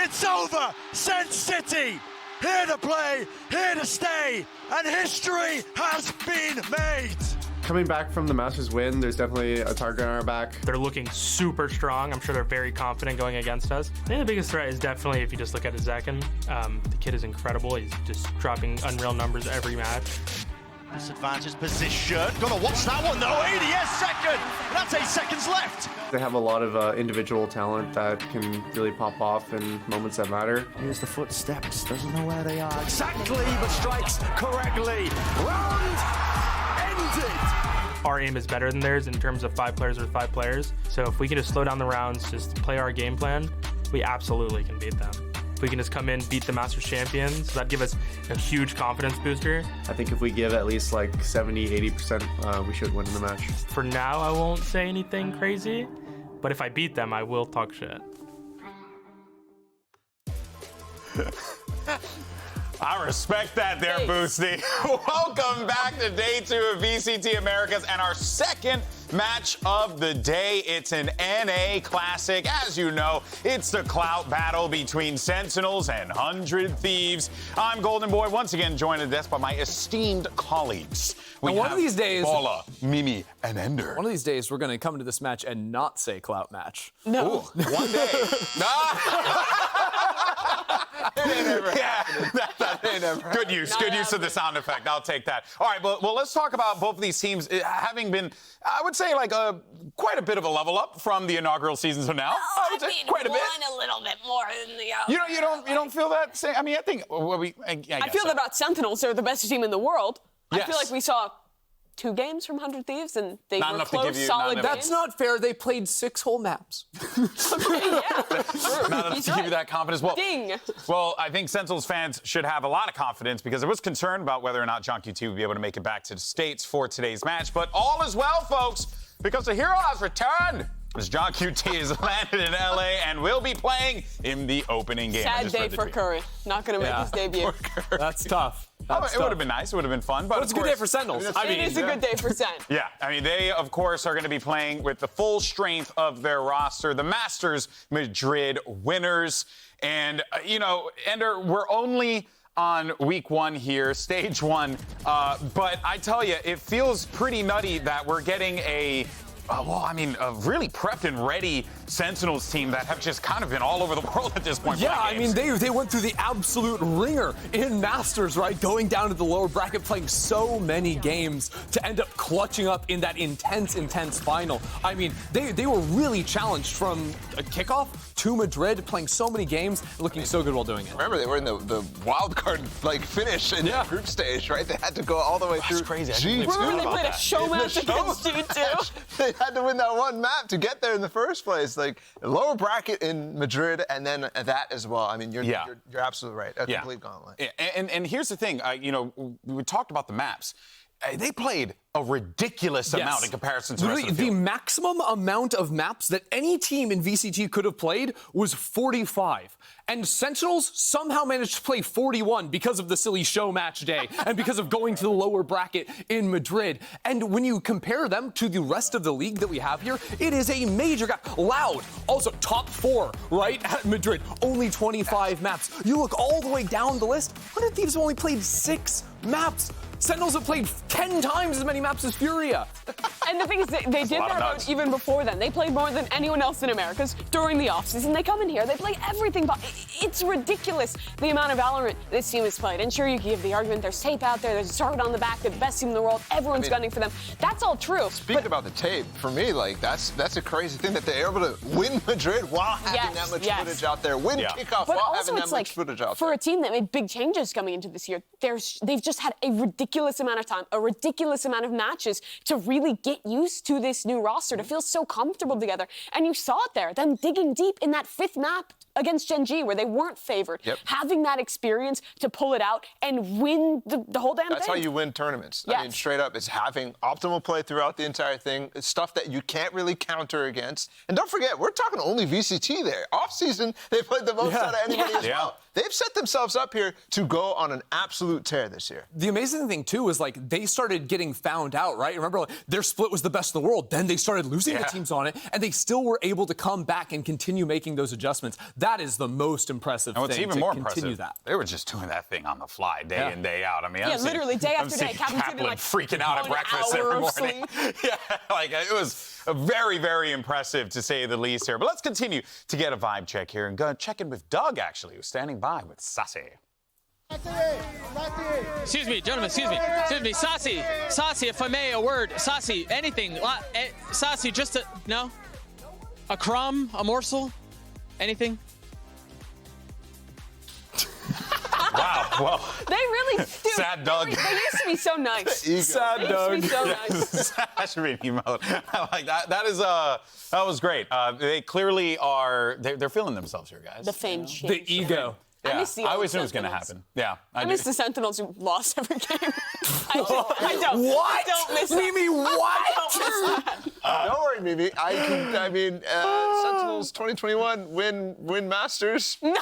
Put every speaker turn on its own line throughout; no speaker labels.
It's over! Sen City! Here to play, here to stay, and history has been made!
Coming back from the Masters win, there's definitely a target on our back.
They're looking super strong. I'm sure they're very confident going against us. I think the biggest threat is definitely if you just look at Zekin. The kid is incredible. He's just dropping unreal numbers every match.
Disadvantaged position. Gonna watch that one though. 80th second. That's 8 seconds left.
They have a lot of individual talent that can really pop off in moments that matter.
Here's the footsteps. Doesn't know where they are exactly, but strikes correctly. Round ended.
Our aim is better than theirs in terms of 5 players versus 5 players. So if we can just slow down the rounds, just play our game plan, we absolutely can beat them. If we can just come in, beat the Masters Champions, that'd give us a huge confidence booster.
I think if we give at least like 70-80%, we should win the match.
For now, I won't say anything crazy, but if I beat them, I will talk shit.
I respect that there, Boosty. Welcome back to day 2 of VCT Americas and our second match of the day. It's an NA Classic. As you know, it's the clout battle between Sentinels and 100 Thieves. I'm Golden Boy, once again joined at the desk by my esteemed colleagues.
One of these days,
Paula, Mimi, and Ender.
One of these days, we're going to come into this match and not say clout match.
No. Ooh, one day. Good use of the sound effect. I'll take that. All right, well, let's talk about both of these teams having been, I would say, like quite a bit of a level up from the inaugural season to now.
I would say quite a bit. A little bit more than the.
You don't feel that same? I mean, I think I
feel that about Sentinels. They're the best team in the world.
Yes.
I feel like we saw 2 games from 100 Thieves, and they
not
were
enough
close,
to give you,
solid games.
That's not fair. They played 6 whole maps.
Okay, yeah, true.
Not enough to give you that confidence. Well,
Ding.
Well, I think Sentinels fans should have a lot of confidence because there was concern about whether or not John Q2 would be able to make it back to the States for today's match. But all is well, folks, because the hero has returned. As John QT has landed in LA and will be playing in the opening game.
Sad day for Curry. Not going to make his debut.
That's tough.
It would have been nice. It would have been fun. But
it's a good day for Sentinels.
It is a good day for Sen.
Yeah, I mean, they, of course, are going to be playing with the full strength of their roster, the Masters Madrid winners. And, Ender, we're only on week 1 here, stage 1. But I tell you, it feels pretty nutty that we're getting a really prepped and ready Sentinels team that have just kind of been all over the world at this point.
Yeah, I mean, they went through the absolute ringer in Masters, right? Going down to the lower bracket, playing so many games to end up clutching up in that intense final. I mean, they were really challenged from a kickoff to Madrid, playing so many games, looking so good while doing it.
Remember, they were in the wild card finish in the group stage, right? They had to go all the way through.
That's
crazy.
Remember they played a show match against you too.
They had to win that one map to get there in the first place. Like lower bracket in Madrid, and then that as well. I mean, you're absolutely right. A complete gauntlet.
Yeah. And here's the thing. We talked about the maps. They played a ridiculous amount in comparison to the rest of the field.
The maximum amount of maps that any team in VCT could have played was 45. And Sentinels somehow managed to play 41 because of the silly show match day and because of going to the lower bracket in Madrid. And when you compare them to the rest of the league that we have here, it is a major gap. Loud, also top 4, right, at Madrid, only 25 maps. You look all the way down the list, 100 Thieves have only played 6 maps. Sentinels have played 10 times as many maps as Furia.
And the thing is, they did that even before then. They played more than anyone else in Americas during the offseason. They come in here, they play everything. But it's ridiculous the amount of VALORANT this team has played. And sure, you can give the argument, there's tape out there, there's a target on the back, they're the best team in the world, everyone's gunning for them. That's all true.
Speaking about the tape, for me, like that's a crazy thing that they're able to win Madrid while having that much footage out there, win kickoff while having that much footage out there.
For a team that made big changes coming into this year, they've just had a ridiculous amount of time, a ridiculous amount of matches to really get used to this new roster, to feel so comfortable together. And you saw it there, them digging deep in that 5th map against Gen G where they weren't favored, having that experience to pull it out and win the whole damn thing.
That's how you win tournaments. I mean, straight up, it's having optimal play throughout the entire thing. It's stuff that you can't really counter against. And don't forget, we're talking only VCT there. Off-season, they played the most out of anybody as well. They've set themselves up here to go on an absolute tear this year.
The amazing thing, too, is, like, they started getting found out, right? Remember, like, their split was the best in the world. Then they started losing the teams on it, and they still were able to come back and continue making those adjustments. That is the most impressive
And what's
thing
even
to
more
continue
impressive,
that.
they were just doing that thing on the fly, day in, day out. I mean,
Yeah, literally, day after day.
Kaplan
like
freaking out at
an
breakfast
hour
every
of
morning. Yeah, like it was very, very impressive to say the least here. But let's continue to get a vibe check here and go check in with Doug, actually, who's standing by with Sassy.
Excuse me, gentlemen, excuse me. Sassy, if I may, a word. Sassy, anything. Sassy, just a, no? A crumb, a morsel, anything?
Wow, well.
They really do.
Sad Doug.
They used to be so nice.
Sad Doug.
They used to be so nice.
That's really emote. I like that. That was great. They clearly are. They're feeling themselves here, guys.
The fame
The ego.
Yeah.
miss the
I
old
always knew it was going to
Sentinels.
happen. Yeah,
I
do.
miss the Sentinels who lost every game. I don't.
What?
I don't miss that.
Mimi, what?
I don't miss that.
Don't worry, Mimi. Sentinels 2021 win Masters.
No.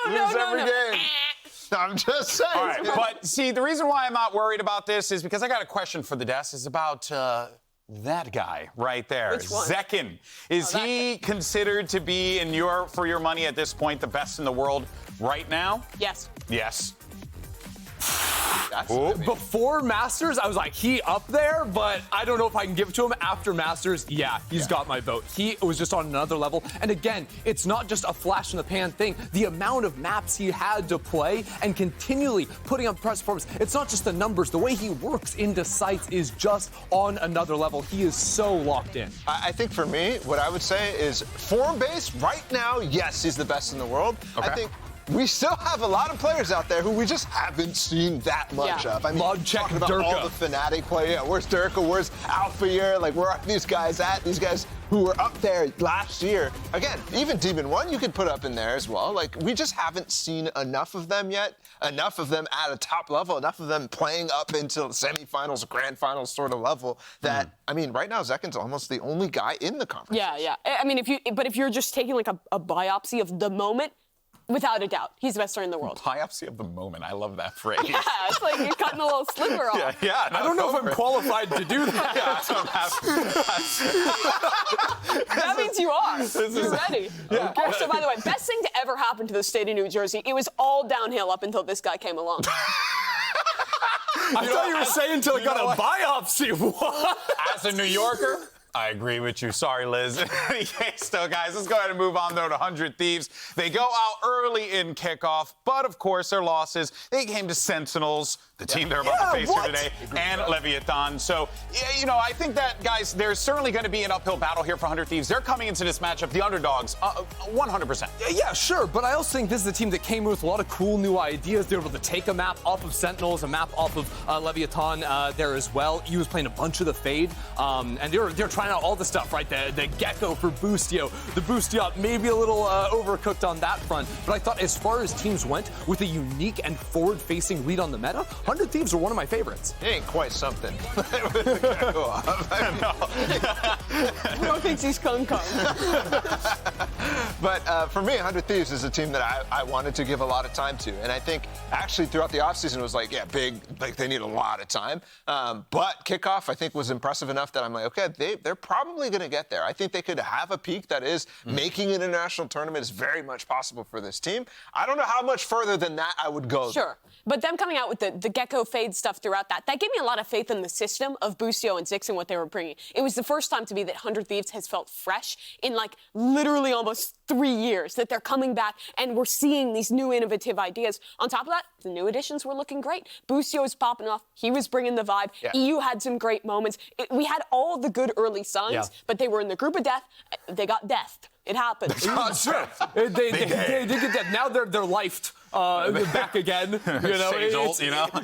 Lose every game. I'm just saying.
All right, but see, the reason why I'm not worried about this is because I got a question for the desk. It's about that guy right there,
Which one?
Zekin. Is he considered to be, for your money at this point, the best in the world right now?
Yes.
Yes.
Before Masters, I was like, he up there, but I don't know if I can give it to him. After Masters, he's got my vote. He was just on another level. And again, it's not just a flash in the pan thing. The amount of maps he had to play and continually putting up press performance, it's not just the numbers. The way he works into sites is just on another level. He is so locked in.
I think for me, what I would say is form-based right now, yes, he's the best in the world.
Okay.
I think we still have a lot of players out there who we just haven't seen that much of. I mean,
Logcheck
talking about
Durka.
all the Fnatic players. Yeah, where's Durka? Where's Alpha? Like, where are these guys at? These guys who were up there last year. Again, even Demon 1 you could put up in there as well. Like, we just haven't seen enough of them yet. Enough of them at a top level. Enough of them playing up into the semifinals, grand finals sort of level that, I mean, right now, Zekin's almost the only guy in the conference.
Yeah. I mean, if you're just taking like a biopsy of the moment, without a doubt, he's the best player in the world.
Biopsy of the moment. I love that phrase.
Yeah, it's like you're cutting a little sliver off.
Yeah.
I don't know if I'm qualified to do that.
That means you are. You're ready. Yeah. Also, by the way, best thing to ever happen to the state of New Jersey, it was all downhill up until this guy came along.
I thought you were saying till I got a biopsy. What?
As a New Yorker, I agree with you. Sorry, Liz. In any case, though, guys, let's go ahead and move on, though, to 100 Thieves. They go out early in kickoff, but, of course, their losses, they came to Sentinels, the team they're about to face here today, and Leviathan. So, I think that, guys, there's certainly going to be an uphill battle here for 100 Thieves. They're coming into this matchup, the underdogs, 100%.
Yeah, sure, but I also think this is a team that came with a lot of cool new ideas. They were able to take a map off of Sentinels, a map off of Leviathan there as well. He was playing a bunch of the Fade, and they're trying out all the stuff, right? The Gecko for Boostio, the Boostio up, maybe a little overcooked on that front. But I thought as far as teams went, with a unique and forward-facing read on the meta, 100 Thieves are one of my favorites.
It ain't quite something.
Who thinks he's Kung Kung?
But for me, 100 Thieves is a team that I wanted to give a lot of time to. And I think actually throughout the offseason it was like, big, like they need a lot of time. But Kickoff, I think, was impressive enough that I'm like, okay, they're probably going to get there. I think they could have a peak that is making an international tournament is very much possible for this team. I don't know how much further than that I would go.
Sure. But them coming out with the Gecko Fade stuff throughout that gave me a lot of faith in the system of Boostio and Zix and what they were bringing. It was the first time to me that 100 Thieves has felt fresh in like literally almost 3 years, that they're coming back and we're seeing these new innovative ideas. On top of that, the new additions were looking great. Boostio was popping off. He was bringing the vibe.
Yeah.
EU had some great moments. We had all the good early signs, but they were in the group of death. They got deathed. It happened.
Sure. They get that. Now they're lifed back again.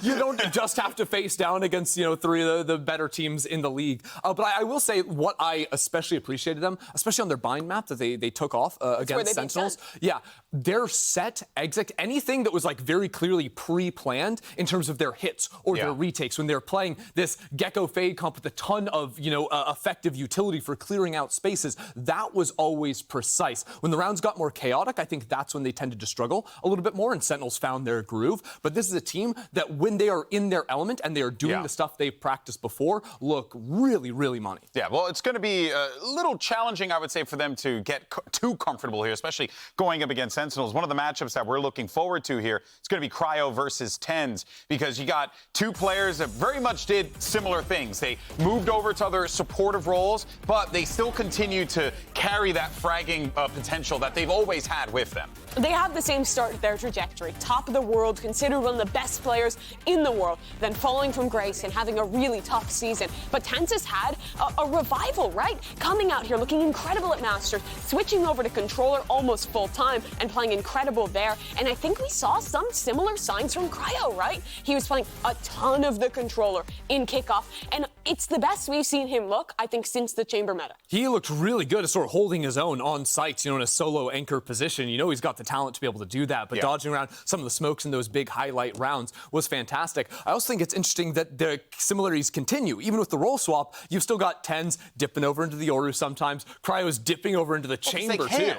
You don't just have to face down against three of the better teams in the league. But I will say what I especially appreciated them, especially on their bind map that they took off against Sentinels. Yeah, their set exec, anything that was like very clearly pre-planned in terms of their hits or their retakes when they're playing this Gecko Fade comp with a ton of effective utility for clearing out spaces. That was always precise. When the rounds got more chaotic, I think that's when they tended to struggle a little bit more. and Sentinels found their groove. But this is a team that when they are in their element and they are doing the stuff they've practiced before, look really, really money.
Yeah, well, it's going to be a little challenging, I would say, for them to get too comfortable here, especially going up against Sentinels. One of the matchups that we're looking forward to here is going to be Cryo versus Tens, because you got two players that very much did similar things. They moved over to other supportive roles, but they still continue to carry that fragging potential that they've always had with them.
They have the same start to their trajectory. Top of the world, considered one of the best players in the world, then falling from grace and having a really tough season. But Tens has had a revival, right? Coming out here looking incredible at Masters, switching over to controller almost full time and playing incredible there. And I think we saw some similar signs from Cryo, right? He was playing a ton of the controller in Kickoff, and it's the best we've seen him look, I think, since the Chamber meta.
He looked really good at sort of holding his own on sites, in a solo anchor position. He's got the talent to be able to do that, but dodging around some of the smokes in those big highlight rounds was fantastic. I also think it's interesting that the similarities continue. Even with the role swap, you've still got Tens dipping over into the Oru sometimes. Cryo's dipping over into the Chamber too.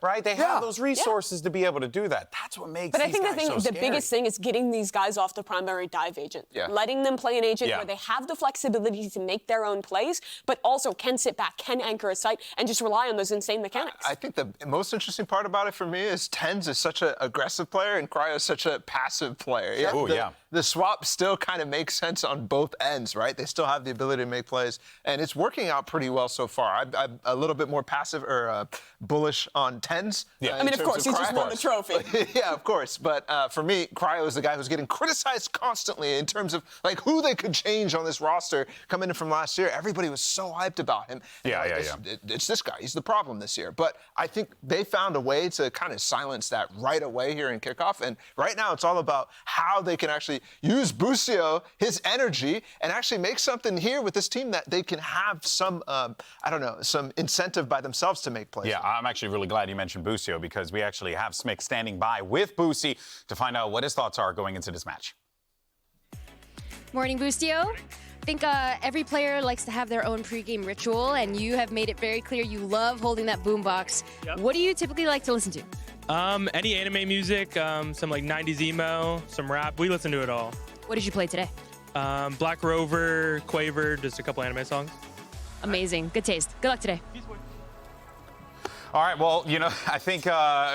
Right? They have those resources to be able to do that. That's what makes
But I think
the
biggest thing is getting these guys off the primary dive agent. Letting them play an agent where they have the flexibility to make their own plays, but also can sit back, can anchor a site, and just rely on those insane mechanics.
I think the most interesting part about it for me is Tens is such an aggressive player and Cryo is such a passive player. The swap still kind of makes sense on both ends, right? They still have the ability to make plays, and it's working out pretty well so far. I'm a little bit more passive or bullish on Tens.
I mean, of course, he just won the trophy.
Yeah, of course. But for me, Cryo is the guy who's getting criticized constantly in terms of who they could change on this roster coming in from last year. Everybody was so hyped about him. It's this guy. He's the problem this year. But I think they found a way to kind of silence that right away here in Kickoff. And right now, it's all about how they can actually use Busio, his energy, and actually make something here with this team that they can have some, some incentive by themselves to make plays.
Yeah, I'm actually really glad you mentioned Busio, because we actually have Smick standing by with Boosie to find out what his thoughts are going into this match.
Morning, Busio. I think every player likes to have their own pregame ritual, and you have made it very clear you love holding that boombox. What do you typically like to listen to?
Any anime music, some 90s emo, some rap. We listen to it all.
What did you play today?
Black Rover, Quaver, just a couple anime songs.
Amazing. Good taste. Good luck today.
All right, well, I think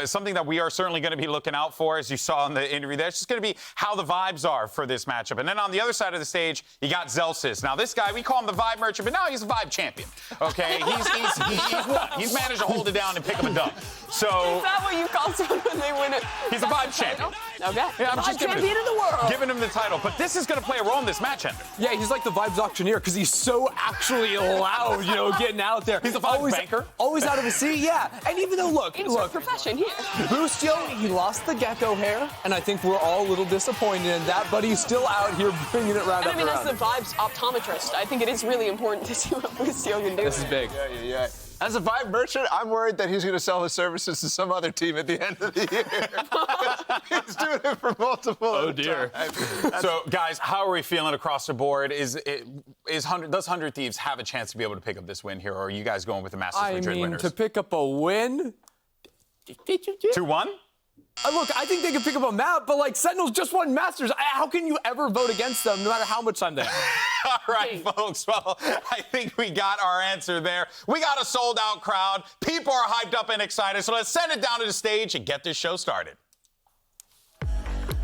something that we are certainly going to be looking out for, as you saw in the interview there, it's just going to be how the vibes are for this matchup. And then on the other side of the stage, you got Zelsis. Now, this guy, we call him the vibe merchant, but now he's a vibe champion, okay? He's won. He's managed to hold it down and pick him a dub. So
is that what you call someone when they win it?
He's a vibe champion.
Okay.
Yeah, I'm just
champion of the world.
Giving him the title. But this is going to play a role in this match, Ender.
Yeah, he's like the vibes auctioneer because he's so actually loud, getting out there.
He's a vibes banker.
Always out of his seat, yeah. And even though, look,
profession here.
Busio, he lost the gecko hair, and I think we're all a little disappointed in that, but he's still out here bringing it round up.
I mean, as the vibes optometrist, I think it is really important to see what Busio can do.
This is big.
Yeah. As a vibe merchant, I'm worried that he's going to sell his services to some other team at the end of the year. He's doing it for multiple.
Oh, dear.
So, guys, how are we feeling across the board? Does 100 Thieves have a chance to be able to pick up this win here, or are you guys going with the Masters Madrid winners?
To pick up a win?
2-1?
Look, I think they can pick up a map, but Sentinels just won Masters. How can you ever vote against them, no matter how much time they have?
All right, folks. Well, I think we got our answer there. We got a sold-out crowd. People are hyped up and excited. So let's send it down to the stage and get this show started.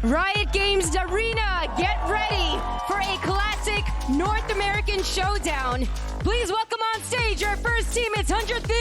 Riot Games Arena, get ready for a classic North American showdown. Please welcome on stage our first team. It's 100 Thieves!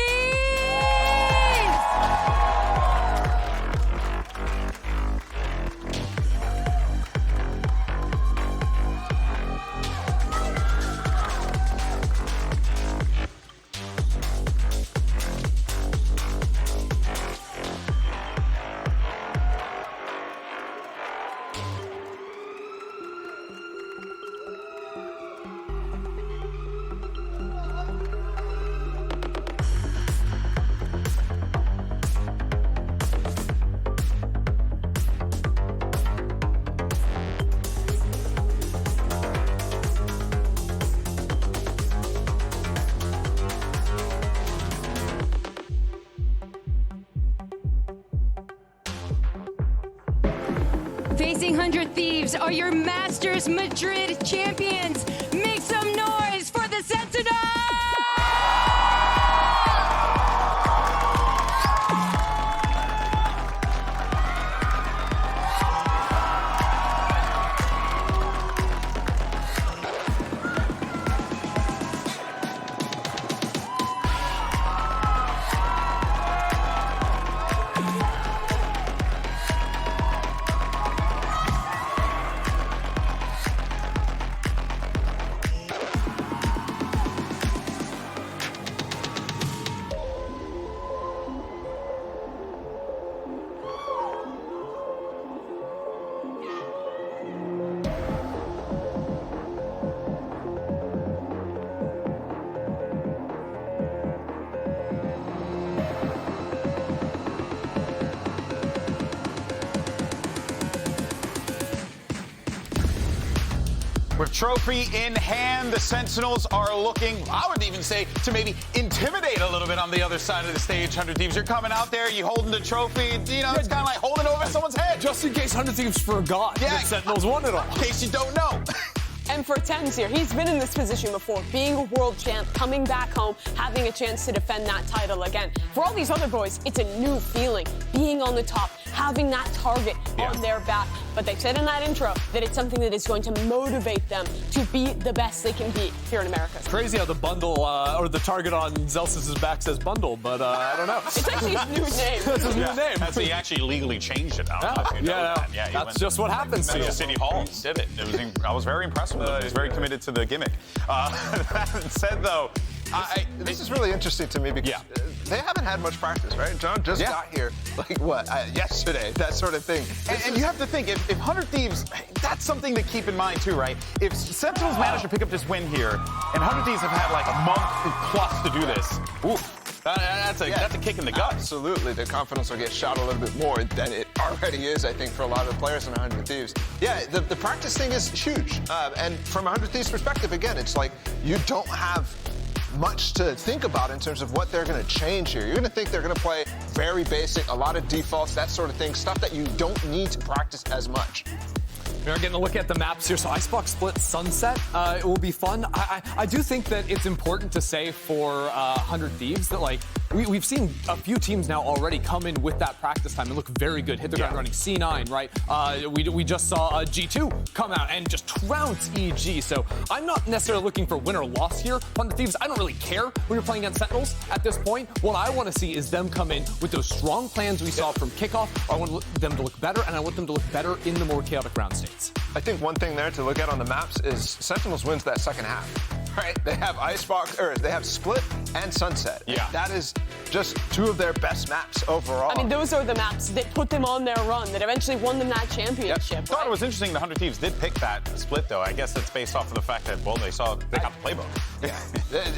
facing 100 Thieves are your Masters Madrid champions. Make some noise for the Sentinels!
With trophy in hand, the Sentinels are looking, I would even say, to maybe intimidate a little bit on the other side of the stage. 100 Thieves, you're coming out there, you holding the trophy, you know, it's kind of like holding over someone's head.
Just in case 100 Thieves forgot that Sentinels won it all.
In case you don't know.
And for Tens here, he's been in this position before, being a world champ, coming back home, having a chance to defend that title again. For all these other boys, it's a new feeling, being on the top, having that target on their back. But they said in that intro that it's something that is going to motivate them to be the best they can be here in America.
Crazy how the bundle, or the target on Zelsis' back says bundle, but I don't know.
It's actually his new name.
That's his new name.
That's he actually legally changed it. I don't know if you know that. Yeah,
that's just what happens to you.
City Hall did it. I was very impressed with him. He was very committed to the gimmick. That said, though,
this is really interesting to me because they haven't had much practice, right? John just got here, like, what, yesterday, that sort of thing.
And you have to think, if 100 Thieves, that's something to keep in mind, too, right? If Sentinels managed to pick up this win here, and 100 Thieves have had, like, a month plus to do this, oof. That's a kick in the gut.
Absolutely. The confidence will get shot a little bit more than it already is, I think, for a lot of the players in 100 Thieves. Yeah, the practice thing is huge. And from 100 Thieves' perspective, again, it's like you don't have much to think about in terms of what they're going to change here. You're going to think they're going to play very basic, a lot of defaults, that sort of thing, stuff that you don't need to practice as much.
We're getting a look at the maps here. So Icebox split Sunset. It will be fun. I do think that it's important to say for 100 Thieves that, like, we've seen a few teams now already come in with that practice time and look very good. Hit the ground running. C9, right? We just saw G2 come out and just trounce EG. So I'm not necessarily looking for win or loss here. 100 Thieves, I don't really care when you're playing against Sentinels at this point. What I want to see is them come in with those strong plans we saw from Kickoff. I want them to look better, and I want them to look better in the more chaotic round states.
I think one thing there to look at on the maps is Sentinels wins that second half, right? They have Icebox, or they have Split and Sunset.
Yeah.
That is just two of their best maps overall.
I mean, those are the maps that put them on their run, that eventually won them that championship.
I thought it was interesting the 100 Thieves did pick that Split, though. I guess it's based off of the fact that, well, they got the playbook.
Yeah,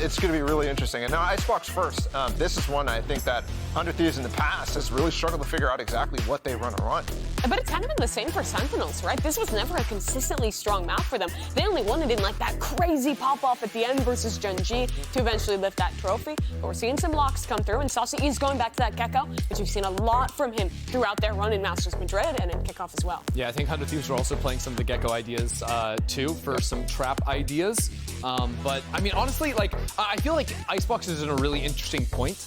it's going to be really interesting. And now Icebox first. This is one I think that 100 Thieves in the past has really struggled to figure out exactly what they run.
But it's kind of been the same for Sentinels, right? This was never a consistently strong map for them. They only won it in like that crazy pop-off at the end versus Gen G to eventually lift that trophy. But we're seeing some locks come through, and Saucy is going back to that Gecko, which we've seen a lot from him throughout their run in Masters Madrid and in Kickoff as well.
Yeah, I think 100 Thieves are also playing some of the Gecko ideas too for some trap ideas. But I mean, honestly, like, I feel like Icebox is in a really interesting point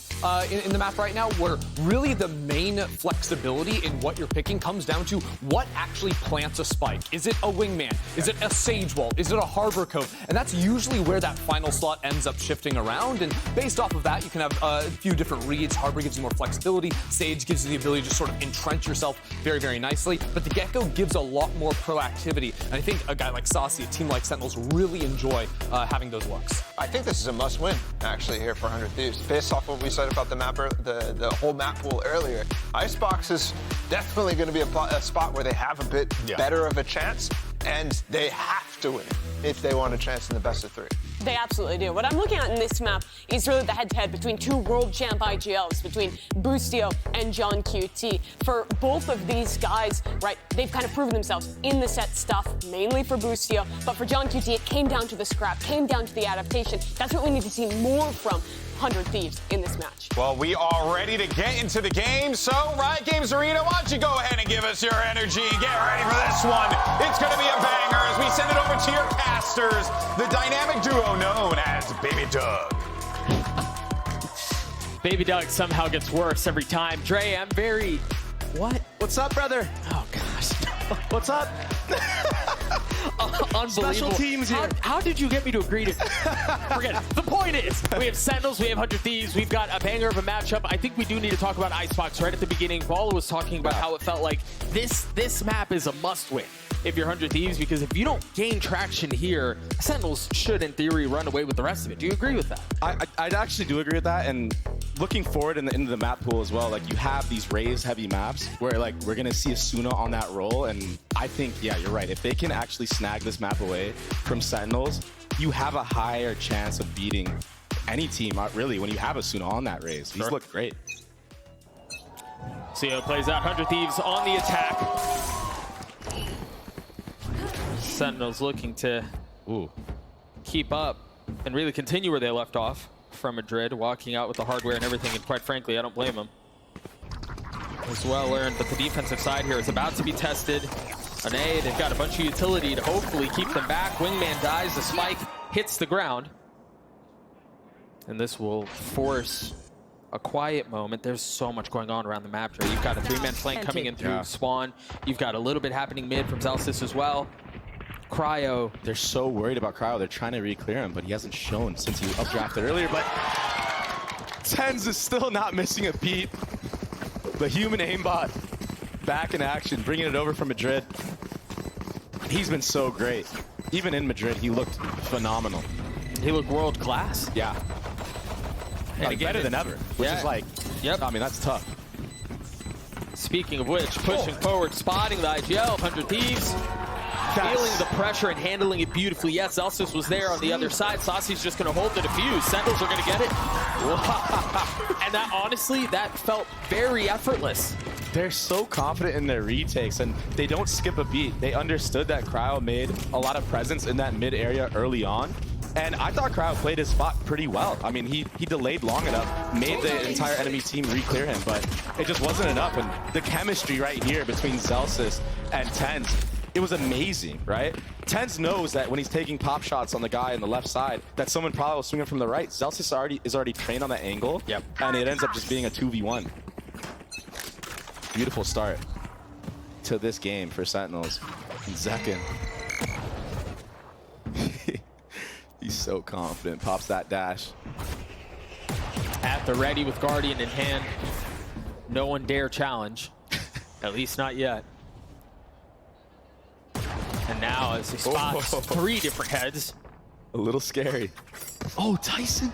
in the map right now, where really the main flexibility in what you're picking comes down to what actually plants a spike. Is it a wingman? Is it a sage wall? Is it a harbor cove? And that's usually where that final slot ends up shifting around. And based off of that, you can have a few different reads. Harbor gives you more flexibility. Sage gives you the ability to just sort of entrench yourself very, very nicely. But the Gecko gives a lot more proactivity. And I think a guy like Saucy, a team like Sentinels, really enjoy having those looks.
I think this is a must-win, actually, here for 100 Thieves. Based off what we said about the mapper, the whole map pool earlier, Icebox is definitely going to be a spot where they have a bit better of a chance, and they have to win if they want a chance in the best of three.
They absolutely do. What I'm looking at in this map is really the head-to-head between two world champ IGLs, between Boostio and John QT. For both of these guys, right, they've kind of proven themselves in the set stuff, mainly for Boostio, but for John QT, it came down to the scrap, came down to the adaptation. That's what we need to see more from. 100 Thieves in this match.
Well, we are ready to get into the game. So, Riot Games Arena, why don't you go ahead and give us your energy and get ready for this one. It's going to be a banger as we send it over to your casters, the dynamic duo known as Baby Doug.
Baby Doug somehow gets worse every time. Dre, I'm very... What?
What's up, brother?
Oh, gosh.
What's up?
Unbelievable.
Special teams here.
How did you get me to agree to... Forget it. The point is, we have Sentinels, we have 100 Thieves, we've got a banger of a matchup. I think we do need to talk about Icebox right at the beginning. Valo was talking about how it felt like this map is a must-win if you're 100 Thieves, because if you don't gain traction here, Sentinels should, in theory, run away with the rest of it. Do you agree with that?
I actually do agree with that, and looking forward into the map pool as well, like you have these raise-heavy maps where like we're gonna see Asuna on that role, and I think, yeah, you're right. If they can actually snag this map away from Sentinels, you have a higher chance of beating any team, really, when you have Asuna on that raise. He's looked great.
See how it plays out. 100 Thieves on the attack. Sentinels looking to keep up and really continue where they left off from Madrid, walking out with the hardware and everything, and quite frankly, I don't blame them. It's well learned, but the defensive side here is about to be tested. An A, they've got a bunch of utility to hopefully keep them back. Wingman dies, the spike hits the ground. And this will force a quiet moment. There's so much going on around the map. You've got a 3-man flank coming in through Spawn. You've got a little bit happening mid from Zelsis as well. Cryo.
They're so worried about Cryo. They're trying to re-clear him, but he hasn't shown since he was updrafted earlier. But Tens is still not missing a beat. The human aimbot back in action, bringing it over from Madrid. He's been so great. Even in Madrid, he looked phenomenal.
He looked world class.
Yeah. Like better than ever, which is like, I mean, that's tough.
Speaking of which, pushing forward, spotting the IGL, 100 Thieves. Feeling the pressure and handling it beautifully. Yes, Zelsis was there on the other side. Saucy's just going to hold the defuse. Sentinels are going to get it. And that, honestly, that felt very effortless.
They're so confident in their retakes, and they don't skip a beat. They understood that Cryo made a lot of presence in that mid area early on. And I thought Cryo played his spot pretty well. I mean, he delayed long enough, made the entire enemy team re-clear him, but it just wasn't enough. And the chemistry right here between Zelsis and Tens, it was amazing, right? Tens knows that when he's taking pop shots on the guy on the left side, that someone probably will swing him from the right. Zelsis is already trained on that angle, and it ends up just being a 2v1. Beautiful start to this game for Sentinels. And Zekin. He's so confident. Pops that dash.
At the ready with Guardian in hand. No one dare challenge. At least not yet. And now as he spots 3 different heads.
A little scary. Oh, Tyson.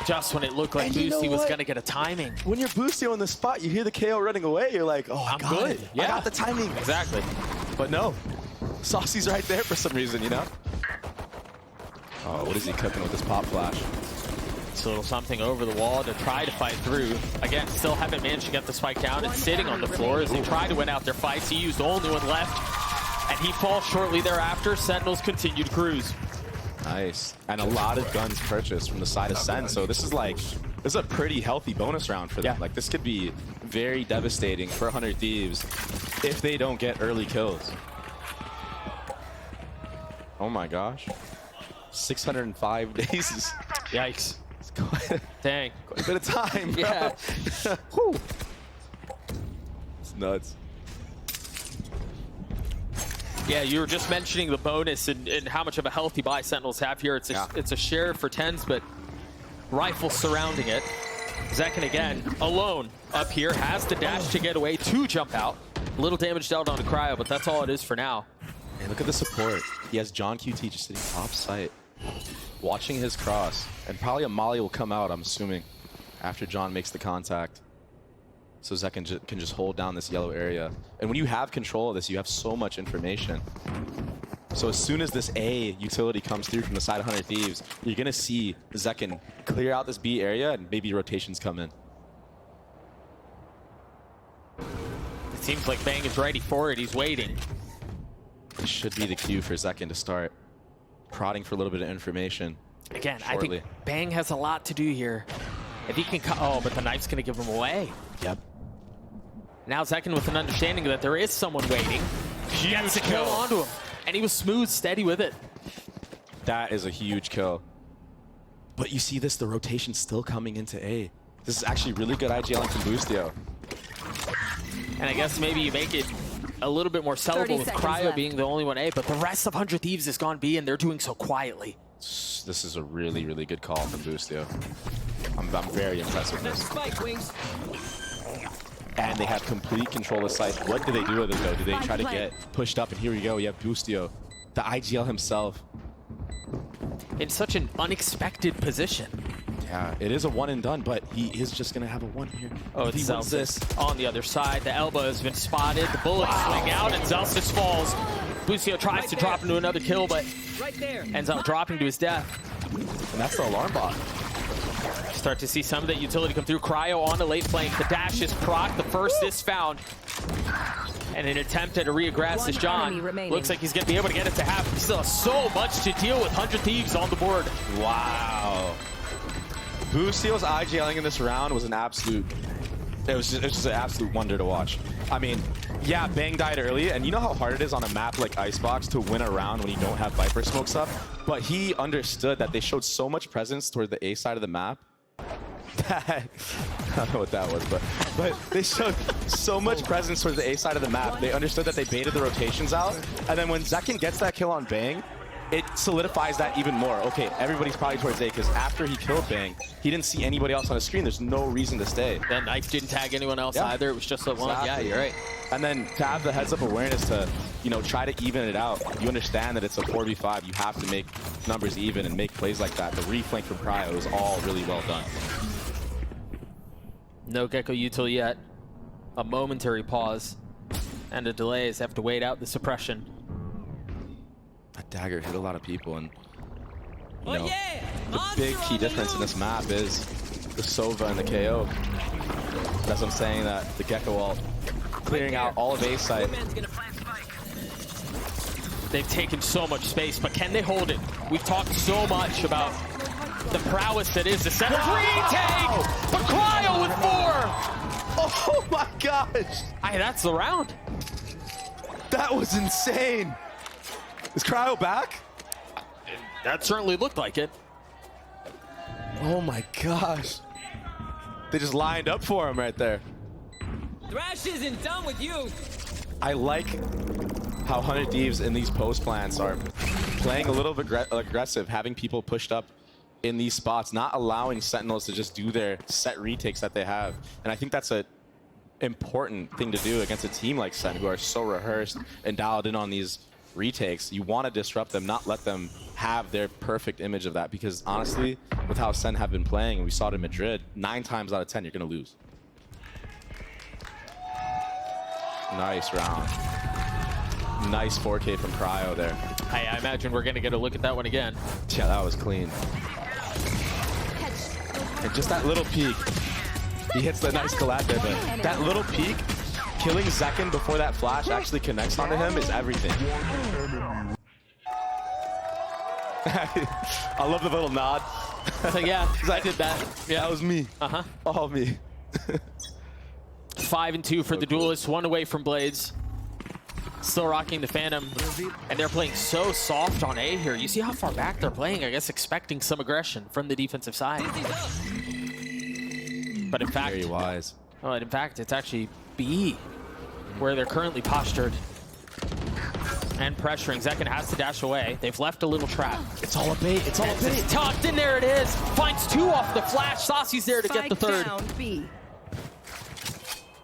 Just when it looked like Boosty was going to get a timing.
When you're Boosty on the spot, you hear the KO running away, you're like, oh, I'm good.
Yeah.
I got the timing.
Exactly.
But no, Saucy's right there for some reason, you know? Oh, what is he cooking with this pop flash?
It's a little something over the wall to try to fight through. Again, still haven't managed to get the spike down. It's sitting on the floor as they try to win out their fights. He used the only one left, and he falls shortly thereafter. Sentinels continue to cruise.
Nice. And a lot of guns purchased from the side of Sen, so this is a pretty healthy bonus round for them. Like, this could be very devastating for 100 Thieves if they don't get early kills. Oh my gosh. 605 days.
Yikes.
It's quite
Dang.
a bit of time, bro.
Yeah.
Whew. It's nuts.
Yeah, you were just mentioning the bonus and how much of a healthy buy Sentinels have here. It's a share for Tens, but rifles surrounding it. Zekin again, alone up here, has the dash to get away, to jump out. A little damage dealt onto Cryo, but that's all it is for now.
Hey, look at the support. He has John QT just sitting off site, watching his cross, and probably a molly will come out, I'm assuming, after John makes the contact. So Zekin can just hold down this yellow area. And when you have control of this, you have so much information. So as soon as this A utility comes through from the side of 100 Thieves, you're going to see Zekin clear out this B area and maybe rotations come in.
It seems like Bang is ready for it. He's waiting.
This should be the cue for Zekin to start prodding for a little bit of information.
Again,
shortly.
I think Bang has a lot to do here. If he can cut, oh, but the knife's gonna give him away.
Yep.
Now Zekin with an understanding that there is someone waiting. He gets a kill onto him, and he was smooth, steady with it.
That is a huge kill. But you see this, the rotation's still coming into A. This is actually really good IGLing from Boostio.
And I guess maybe you make it a little bit more sellable with Cryo being the only one A, but the rest of 100 Thieves has gone B, and they're doing so quietly.
This is a really, really good call from Boostio. I'm very impressed with this. And they have complete control of site. What do they do with it, though? Do they try to get pushed up? And here we go. You have Boostio, the IGL himself.
In such an unexpected position.
Yeah, it is a one and done, but he is just going to have a one here.
Oh, it's Zelsis on the other side. The elbow has been spotted. The bullets swing out, and Zelsis falls. Boostio tries to drop into another kill, but ends up dropping to his death.
And that's the alarm bot.
Start to see some of that utility come through. Cryo on the late flank. The dash is proc. The first is found. And an attempt at a reaggress is John. Looks like he's going to be able to get it to happen. Still has so much to deal with. 100 Thieves on the board.
Wow. Boostio's IGLing in this round was an absolute... It was just an absolute wonder to watch. I mean, yeah, Bang died early, and you know how hard it is on a map like Icebox to win a round when you don't have Viper smokes up? But he understood that they showed so much presence toward the A side of the map that, I don't know what that was, but they showed so much presence towards the A side of the map. They understood that they baited the rotations out, and then when Zekin gets that kill on Bang, it solidifies that even more. Okay, everybody's probably towards A, because after he killed Bang, he didn't see anybody else on the screen. There's no reason to stay.
That knife didn't tag anyone else either. It was just the one.
Exactly.
Yeah, you're right.
And then to have the heads-up awareness to, you know, try to even it out. You understand that it's a 4v5. You have to make numbers even and make plays like that. The reflank from Cryo is all really well done.
No Gecko util yet. A momentary pause and a delay as they have to wait out the suppression.
That dagger hit a lot of people, and you know, the big key difference in this map is the Sova and the KO. That's what I'm saying, that the Gecko ult clearing out all of A site.
They've taken so much space, but can they hold it? We've talked so much about the prowess that is the center. Retake! But Cryo with 4!
Oh my gosh!
Hey, that's the round.
That was insane! Is Cryo back?
That certainly looked like it.
Oh my gosh. They just lined up for him right there.
Thrash isn't done with you.
I like how 100 Thieves in these post plans are playing a little bit aggressive, having people pushed up in these spots, not allowing Sentinels to just do their set retakes that they have. And I think that's a important thing to do against a team like Sen, who are so rehearsed and dialed in on these retakes. You want to disrupt them, not let them have their perfect image of that, because honestly, with how Sen have been playing, and we saw it in Madrid, 9 times out of 10 you're going to lose. Nice round. Nice 4K from Cryo there.
I imagine we're going to get a look at that one again.
Yeah, that was clean. And just that little peek. He hits the nice collat there, but that little peek, killing Zekin before that flash actually connects onto him is everything. I love the little nod.
So yeah, I did that.
Yeah, that was me.
Uh-huh.
All me.
5 and 2 for the duelists, 1 away from Blades. Still rocking the Phantom, and they're playing so soft on A here. You see how far back they're playing, I guess expecting some aggression from the defensive side. But in fact,
very wise.
Well, in fact, it's actually B, where they're currently postured and pressuring. Zekin has to dash away. They've left a little trap.
It's all a bait. It's all a bait.
It's tucked in there. It is. Finds 2 off the flash. Saucy's there to get the 3rd.
B.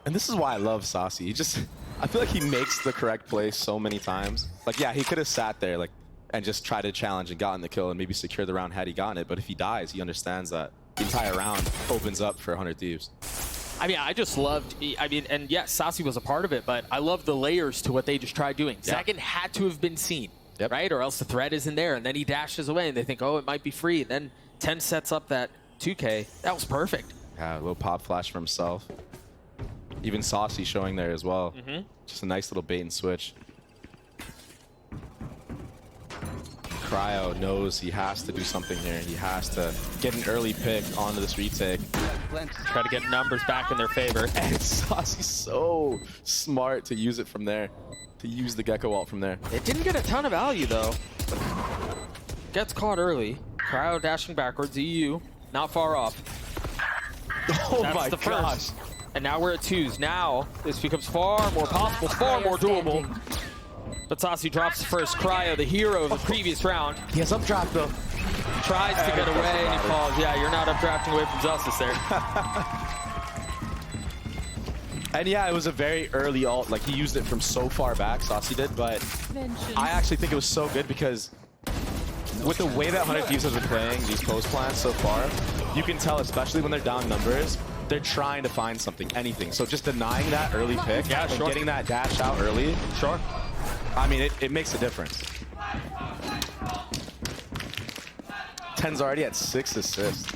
And this is why I love Saucy. He just, I feel like he makes the correct play so many times. Like, yeah, he could have sat there like and just tried to challenge and gotten the kill and maybe secure the round had he gotten it. But if he dies, he understands that the entire round opens up for 100 Thieves.
I mean, I just loved, I mean, and yes, Saucy was a part of it, but I love the layers to what they just tried doing. Yeah. Zekin had to have been seen, right? Or else the threat isn't there. And then he dashes away and they think, oh, it might be free. And then 10 sets up that 2K. That was perfect.
Yeah, a little pop flash for himself. Even Saucy showing there as well. Just a nice little bait and switch. Cryo knows he has to do something here. He has to get an early pick onto this retake.
Try to get numbers back in their favor.
And Saucy's so smart to use it from there. To use the Gecko ult from there.
It didn't get a ton of value, though. Gets caught early. Cryo dashing backwards. EU not far off.
Oh
That's
my
the
gosh.
first. And now we're at 2s. Now this becomes far more possible, far more doable. But Saucy drops the first. Cryo, the hero of the previous round.
He has updraft though.
Tries to get away and he falls. Yeah, you're not updrafting away from Zelsis there.
And yeah, it was a very early ult. Like, he used it from so far back, Saucy did, but I actually think it was so good because with the way that 100 Thieves has been playing these post plans so far, you can tell, especially when they're down numbers, they're trying to find something, anything. So just denying that early pick and getting that dash out early, I mean, it makes a difference. 10's already at 6 assists.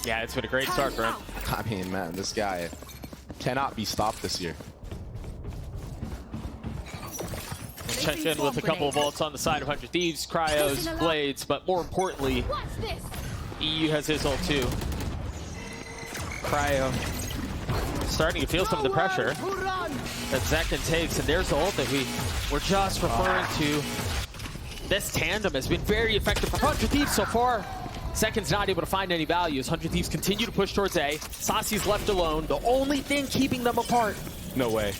Yeah, it's been a great start for him.
I mean, man, this guy cannot be stopped this year.
Check in with a couple of ults on the side of 100 Thieves, Cryos, Blades, but more importantly, EU has his ult too. Cryo starting to feel some of the pressure that Zekin takes, and there's the ult that we were just referring to. This tandem has been very effective for 100 Thieves so far. Zekin's not able to find any values. 100 Thieves continue to push towards A. Saucy's left alone. The only thing keeping them apart.
No way.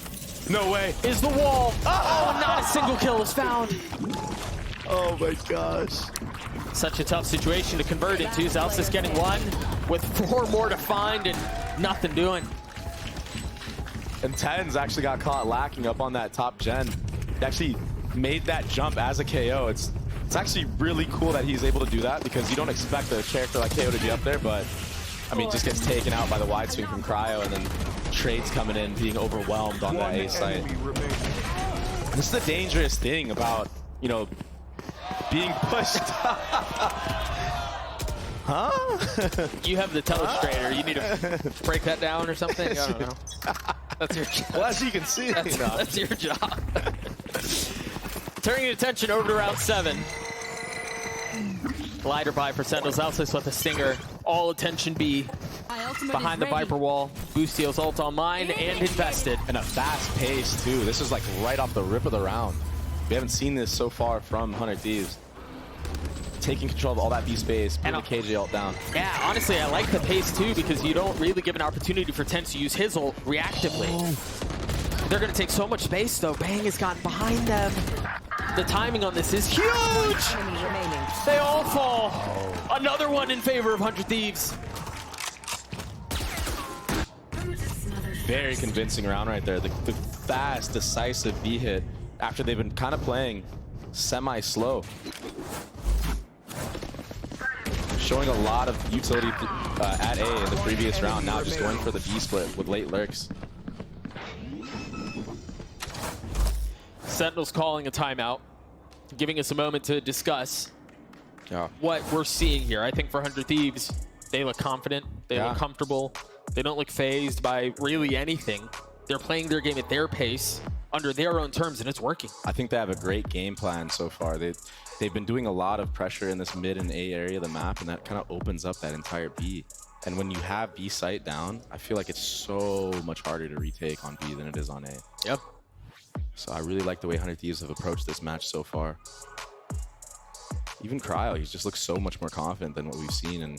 No way.
Is the wall. Oh, not a single kill is found.
Oh my gosh.
Such a tough situation to convert into. Zelsis getting one with 4 more to find and nothing doing.
And 10's actually got caught lacking up on that top gen. He actually made that jump as a KO. It's actually really cool that he's able to do that because you don't expect a character like KO to be up there, but I mean, just gets taken out by the wide swing from Cryo, and then Trades coming in, being overwhelmed on that A site. This is the dangerous thing about, you know, being pushed. Huh?
You have the telestrator. You need to break that down or something? I don't know. That's your job.
Well, as you can see,
that's your job. Turning attention over to round 7. Glider by for Sentinels. Zelsis with a stinger. All attention B. Behind the Viper wall. Boostio's ult online and invested.
And a fast pace, too. This is like right off the rip of the round. We haven't seen this so far from 100 Thieves. Taking control of all that B space, putting the KJ ult down.
Yeah, honestly, I like the pace, too, because you don't really give an opportunity for 10 to use his ult reactively. They're going to take so much space, though. Bang has gotten behind them. The timing on this is huge! They all fall. Another one in favor of 100 Thieves.
Very convincing round right there. The fast, decisive B hit after they've been kind of playing semi-slow. Showing a lot of utility at A in the previous round. Now just going for the B split with late lurks.
Sentinels calling a timeout, giving us a moment to discuss what we're seeing here. I think for 100 Thieves, they look confident, they look comfortable, they don't look phased by really anything. They're playing their game at their pace, under their own terms, and it's working.
I think they have a great game plan so far. They've been doing a lot of pressure in this mid and A area of the map, and that kind of opens up that entire B. And when you have B site down, I feel like it's so much harder to retake on B than it is on A.
Yep.
So I really like the way 100 Thieves have approached this match so far. Even Cryo, he just looks so much more confident than what we've seen in,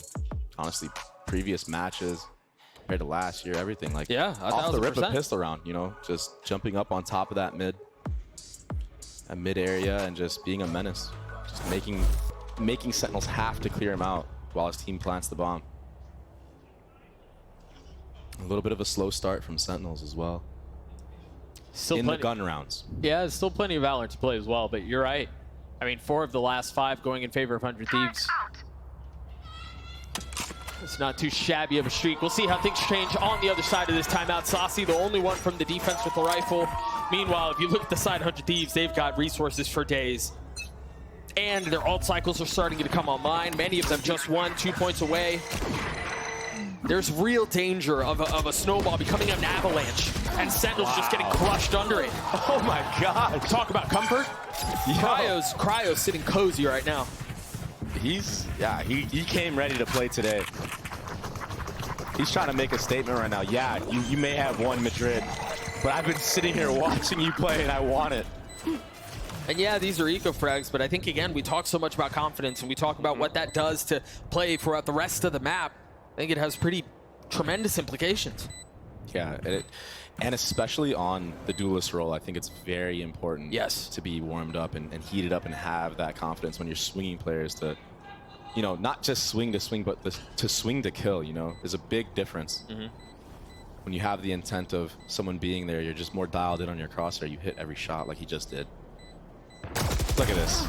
honestly, previous matches compared to last year, everything. Like, off the rip of pistol round, you know, just jumping up on top of that mid area and just being a menace. Just making Sentinels have to clear him out while his team plants the bomb. A little bit of a slow start from Sentinels as well.
Still
in the gun rounds.
Yeah, there's still plenty of Valorant to play as well, but you're right. I mean, 4 of the last 5 going in favor of 100 Thieves. It's not too shabby of a streak. We'll see how things change on the other side of this timeout. Saucy, the only one from the defense with the rifle. Meanwhile, if you look at the side of 100 Thieves, they've got resources for days. And their ult cycles are starting to come online. Many of them just 1-2 points away. There's real danger of a snowball becoming an avalanche And Sentinels just getting crushed under it.
Oh my God.
Talk about comfort. Cryo's sitting cozy right now.
He came ready to play today. He's trying to make a statement right now. Yeah, you may have won Madrid, but I've been sitting here watching you play and I want it.
And yeah, these are eco frags, but I think, again, we talk so much about confidence and we talk about what that does to play throughout the rest of the map. I think it has pretty tremendous implications.
Yeah, and especially on the duelist role, I think it's very important to be warmed up and heated up and have that confidence when you're swinging players to, you know, not just swing to swing, but to swing to kill, you know? There's a big difference. When you have the intent of someone being there, you're just more dialed in on your crosshair. You hit every shot like he just did. Look at this.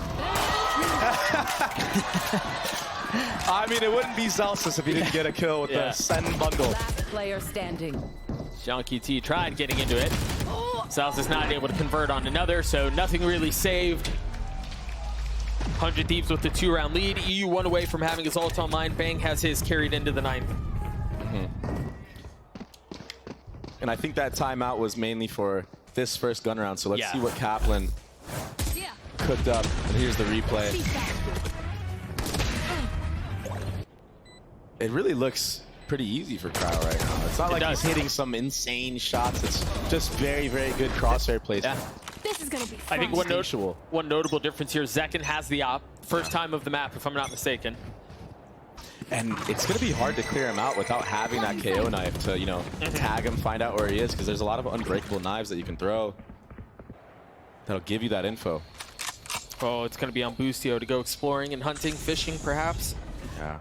I mean, it wouldn't be Zelsis if he didn't get a kill with the Sen bundle.
Last player standing.
Junkie T tried getting into it. Zelsis not able to convert on another, so nothing really saved. 100 Thieves with the 2-round lead. EU 1 away from having his ult online. Bang has his carried into the 9th.
And I think that timeout was mainly for this first gun round, so let's see what Kaplan cooked up. And here's the replay. It really looks pretty easy for Cryo right now. It's not like he's hitting some insane shots. It's just very, very good crosshair placement.
This is gonna be
I think one notable difference here, Zekin has the op. First time of the map, if I'm not mistaken.
And it's going to be hard to clear him out without having that KO knife to, you know, tag him, find out where he is, because there's a lot of unbreakable knives that you can throw that'll give you that info.
Oh, it's going to be on Boostio to go exploring and hunting, fishing, perhaps.
Yeah.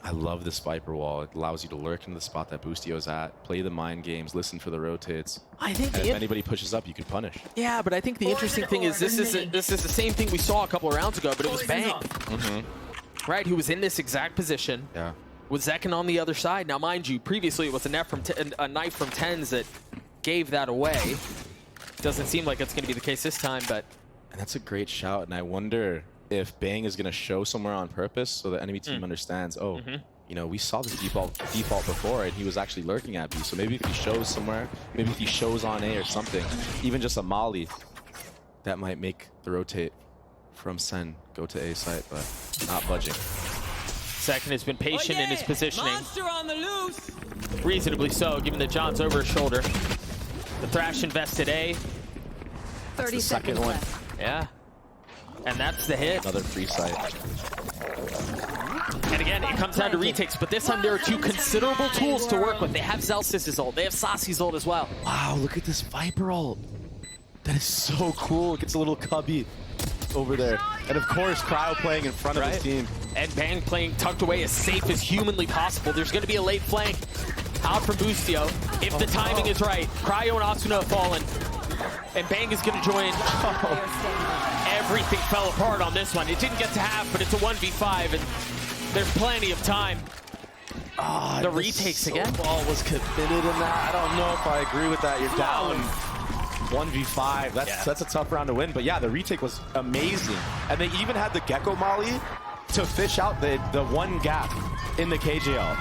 I love this Viper wall. It allows you to lurk into the spot that Boostio's at, play the mind games, listen for the rotates.
I think
and if anybody pushes up, you can punish.
Yeah, but I think the interesting thing is this is the same thing we saw a couple of rounds ago, but it was Bang. Right, who was in this exact position.
Yeah.
With Zekin on the other side. Now, mind you, previously it was a knife from Tens that gave that away. Doesn't seem like it's going to be the case this time, but...
And that's a great shout, and I wonder if Bang is going to show somewhere on purpose so the enemy team understands, oh, you know, we saw this default before, and he was actually lurking at B, so maybe if he shows somewhere, maybe if he shows on A or something, even just a molly, that might make the rotate from Sen go to A site, but not budging.
Zekin has been patient in his positioning.
Monster on the loose.
Reasonably so, given that John's over his shoulder. The Thrash invested A.
30
seconds
seconds
one.
left.
Yeah. And that's the hit.
Another free site.
And again, it comes down to retakes, but this time there are two considerable tools to work with. They have Zelsis's ult. They have Sasi's ult as well.
Wow, look at this Viper ult. That is so cool. It gets a little cubby over there. And of course, Cryo playing in front of his team.
And Bang playing tucked away as safe as humanly possible. There's going to be a late flank out from Boostio. If the timing is right, Cryo and Asuna have fallen. And Bang is going to join. Everything fell apart on this one. It didn't get to half, but it's a 1v5, and there's plenty of time. The retakes again.
Ball was committed in that. I don't know if I agree with that. You're down 1v5. That's a tough round to win. But yeah, the retake was amazing. And they even had the Gecko Molly to fish out the one gap in the KJL.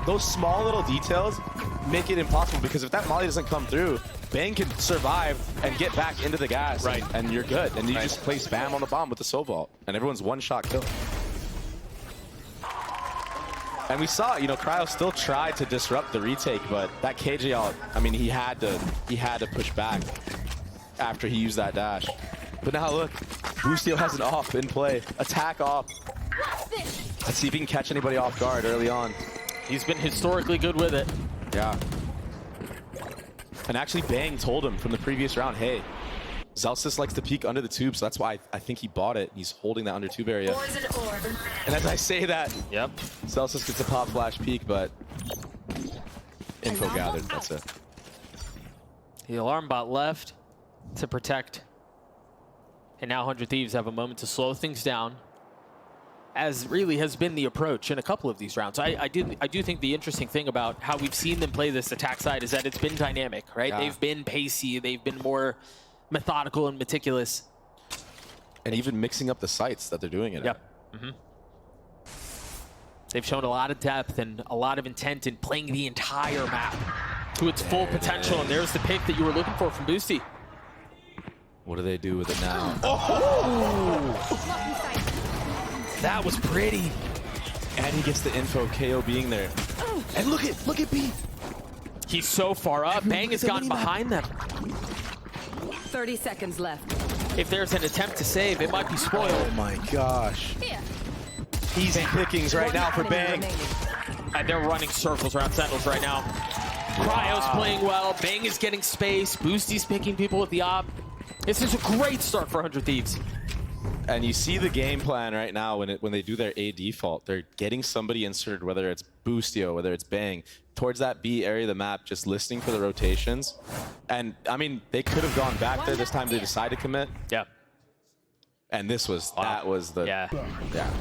Those small little details make it impossible, because if that Molly doesn't come through, Bang can survive and get back into the gas, and you're good. And you just play spam on the bomb with the Soul Vault, and everyone's one-shot kill. And we saw, you know, Cryo still tried to disrupt the retake, but that KJ, I mean, he had to push back after he used that dash. But now look, Boostio has an off in play, attack off. Let's see if he can catch anybody off guard early on.
He's been historically good with it.
Yeah. And actually, Bang told him from the previous round, hey, Zelsis likes to peek under the tube, so that's why I think he bought it. He's holding that under tube area. And as I say that, Zelsis gets a pop flash peek, but info gathered, that's it.
The alarm bot left to protect. And now 100 Thieves have a moment to slow things down, as really has been the approach in a couple of these rounds. I do think the interesting thing about how we've seen them play this attack side is that it's been dynamic, right? Yeah. They've been pacey, they've been more methodical and meticulous.
And even mixing up the sites that they're doing it at.
They've shown a lot of depth and a lot of intent in playing the entire map. to its full potential, and there's the pick that you were looking for from Boosty.
What do they do with it now?
That was pretty.
And he gets the info, KO being there. And look at B.
He's so far up. Bang has gotten behind them.
30 seconds left.
If there's an attempt to save, it might be spoiled.
Oh my gosh. Easy pickings right now for Bang.
And they're running circles around Sentinels right now. Cryo's playing well. Bang is getting space. Boosty's picking people with the op. This is a great start for 100 Thieves.
And you see the game plan right now when they do their A default. They're getting somebody inserted, whether it's Boostio, whether it's Bang, towards that B area of the map, just listening for the rotations. And, I mean, they could have gone back there this time. They decided to commit.
Yeah.
And this was, that was the, yeah,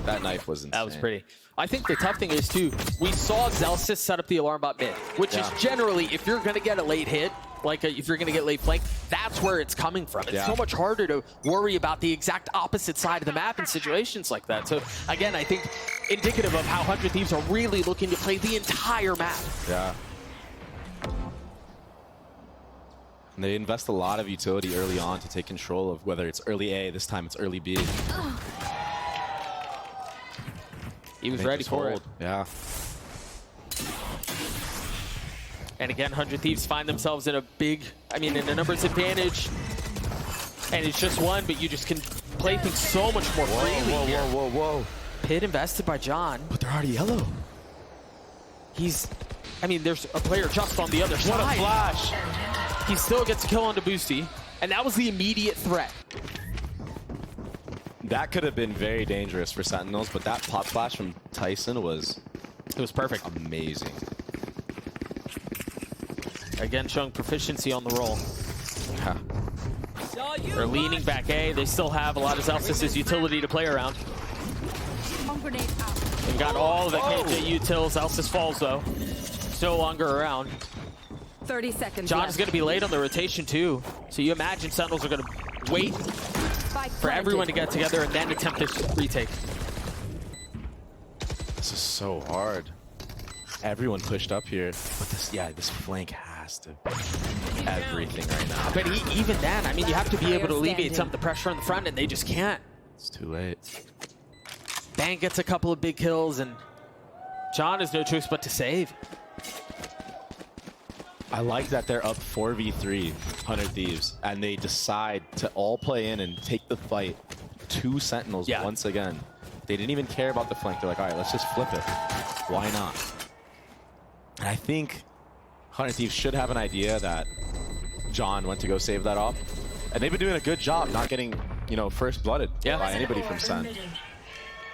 that knife was insane.
That was pretty. I think the tough thing is, too, we saw Zelsys set up the alarm bot mid, which is generally, if you're going to get a late hit, like if you're going to get late flank, that's where it's coming from. It's so much harder to worry about the exact opposite side of the map in situations like that. So, again, I think indicative of how 100 Thieves are really looking to play the entire map.
Yeah. And they invest a lot of utility early on to take control of whether it's early A, this time it's early B.
He was ready for it.
Yeah.
And again, 100 Thieves find themselves in a big, I mean, in a numbers advantage. And it's just one, but you just can play things so much more freely here.
Whoa.
Pit invested by John.
But they're already yellow.
He's, I mean, there's a player just on the other side.
What a flash.
He still gets a kill onto Boosty. And that was the immediate threat.
That could have been very dangerous for Sentinels, but that pop flash from Tyson was...
It was perfect.
Amazing.
Again, showing proficiency on the roll.
Yeah.
They're leaning back A. They still have a lot of Zelsys' utility to play around. They've got all of the KJ utils. Zelsys falls, though. It's no longer around.
30 seconds
John
left.
is going to be late on the rotation, too. So you imagine Sentinels are going to wait for everyone to get together and then attempt this retake.
This is so hard. Everyone pushed up here. But this, this flank has to everything right now.
But even then, I mean, you have to be able to alleviate some of the pressure on the front, and they just can't.
It's too late.
Bang gets a couple of big kills, and John has no choice but to save.
I like that they're up 4v3, 100 Thieves, and they decide to all play in and take the fight to Sentinels once again. They didn't even care about the flank. They're like, all right, let's just flip it. Why not? And I think 100 Thieves should have an idea that John went to go save that off. And they've been doing a good job not getting, you know, first blooded by anybody from Sen.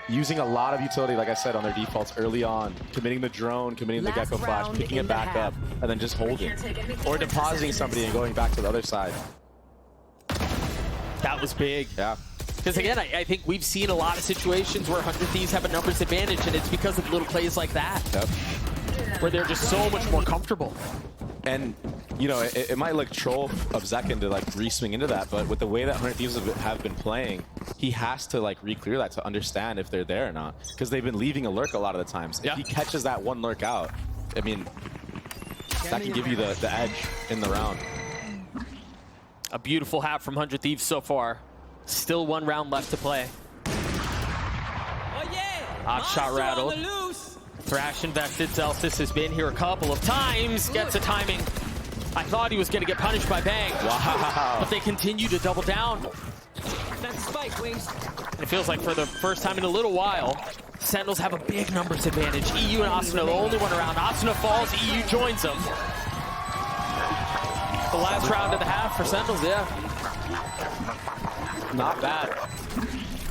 Using a lot of utility, like I said, on their defaults early on. Committing the drone, committing the Gecko Flash, picking it back up, and then just holding. Or depositing somebody and going back to the other side.
That was big.
Yeah.
Because again, I think we've seen a lot of situations where 100 Thieves have a numbers advantage, and it's because of little plays like that. Where they're just so much more comfortable.
And, you know, it might look troll of Zekin to, like, re-swing into that, but with the way that 100 Thieves have been playing, he has to, like, re-clear that to understand if they're there or not. Because they've been leaving a lurk a lot of the times. If he catches that one lurk out, I mean, that can give you the edge in the round.
A beautiful half from 100 Thieves so far. Still one round left to play. Odd shot rattle. Thrash invested. Zelsys has been here a couple of times. Gets a timing. I thought he was going to get punished by Bang.
Wow.
But they continue to double down.
That's spike, Wings.
And it feels like for the first time in a little while, Sentinels have a big numbers advantage. EU and Asuna, the only one around. Asuna falls, EU joins them. The last round of the half for Sentinels,
Not bad.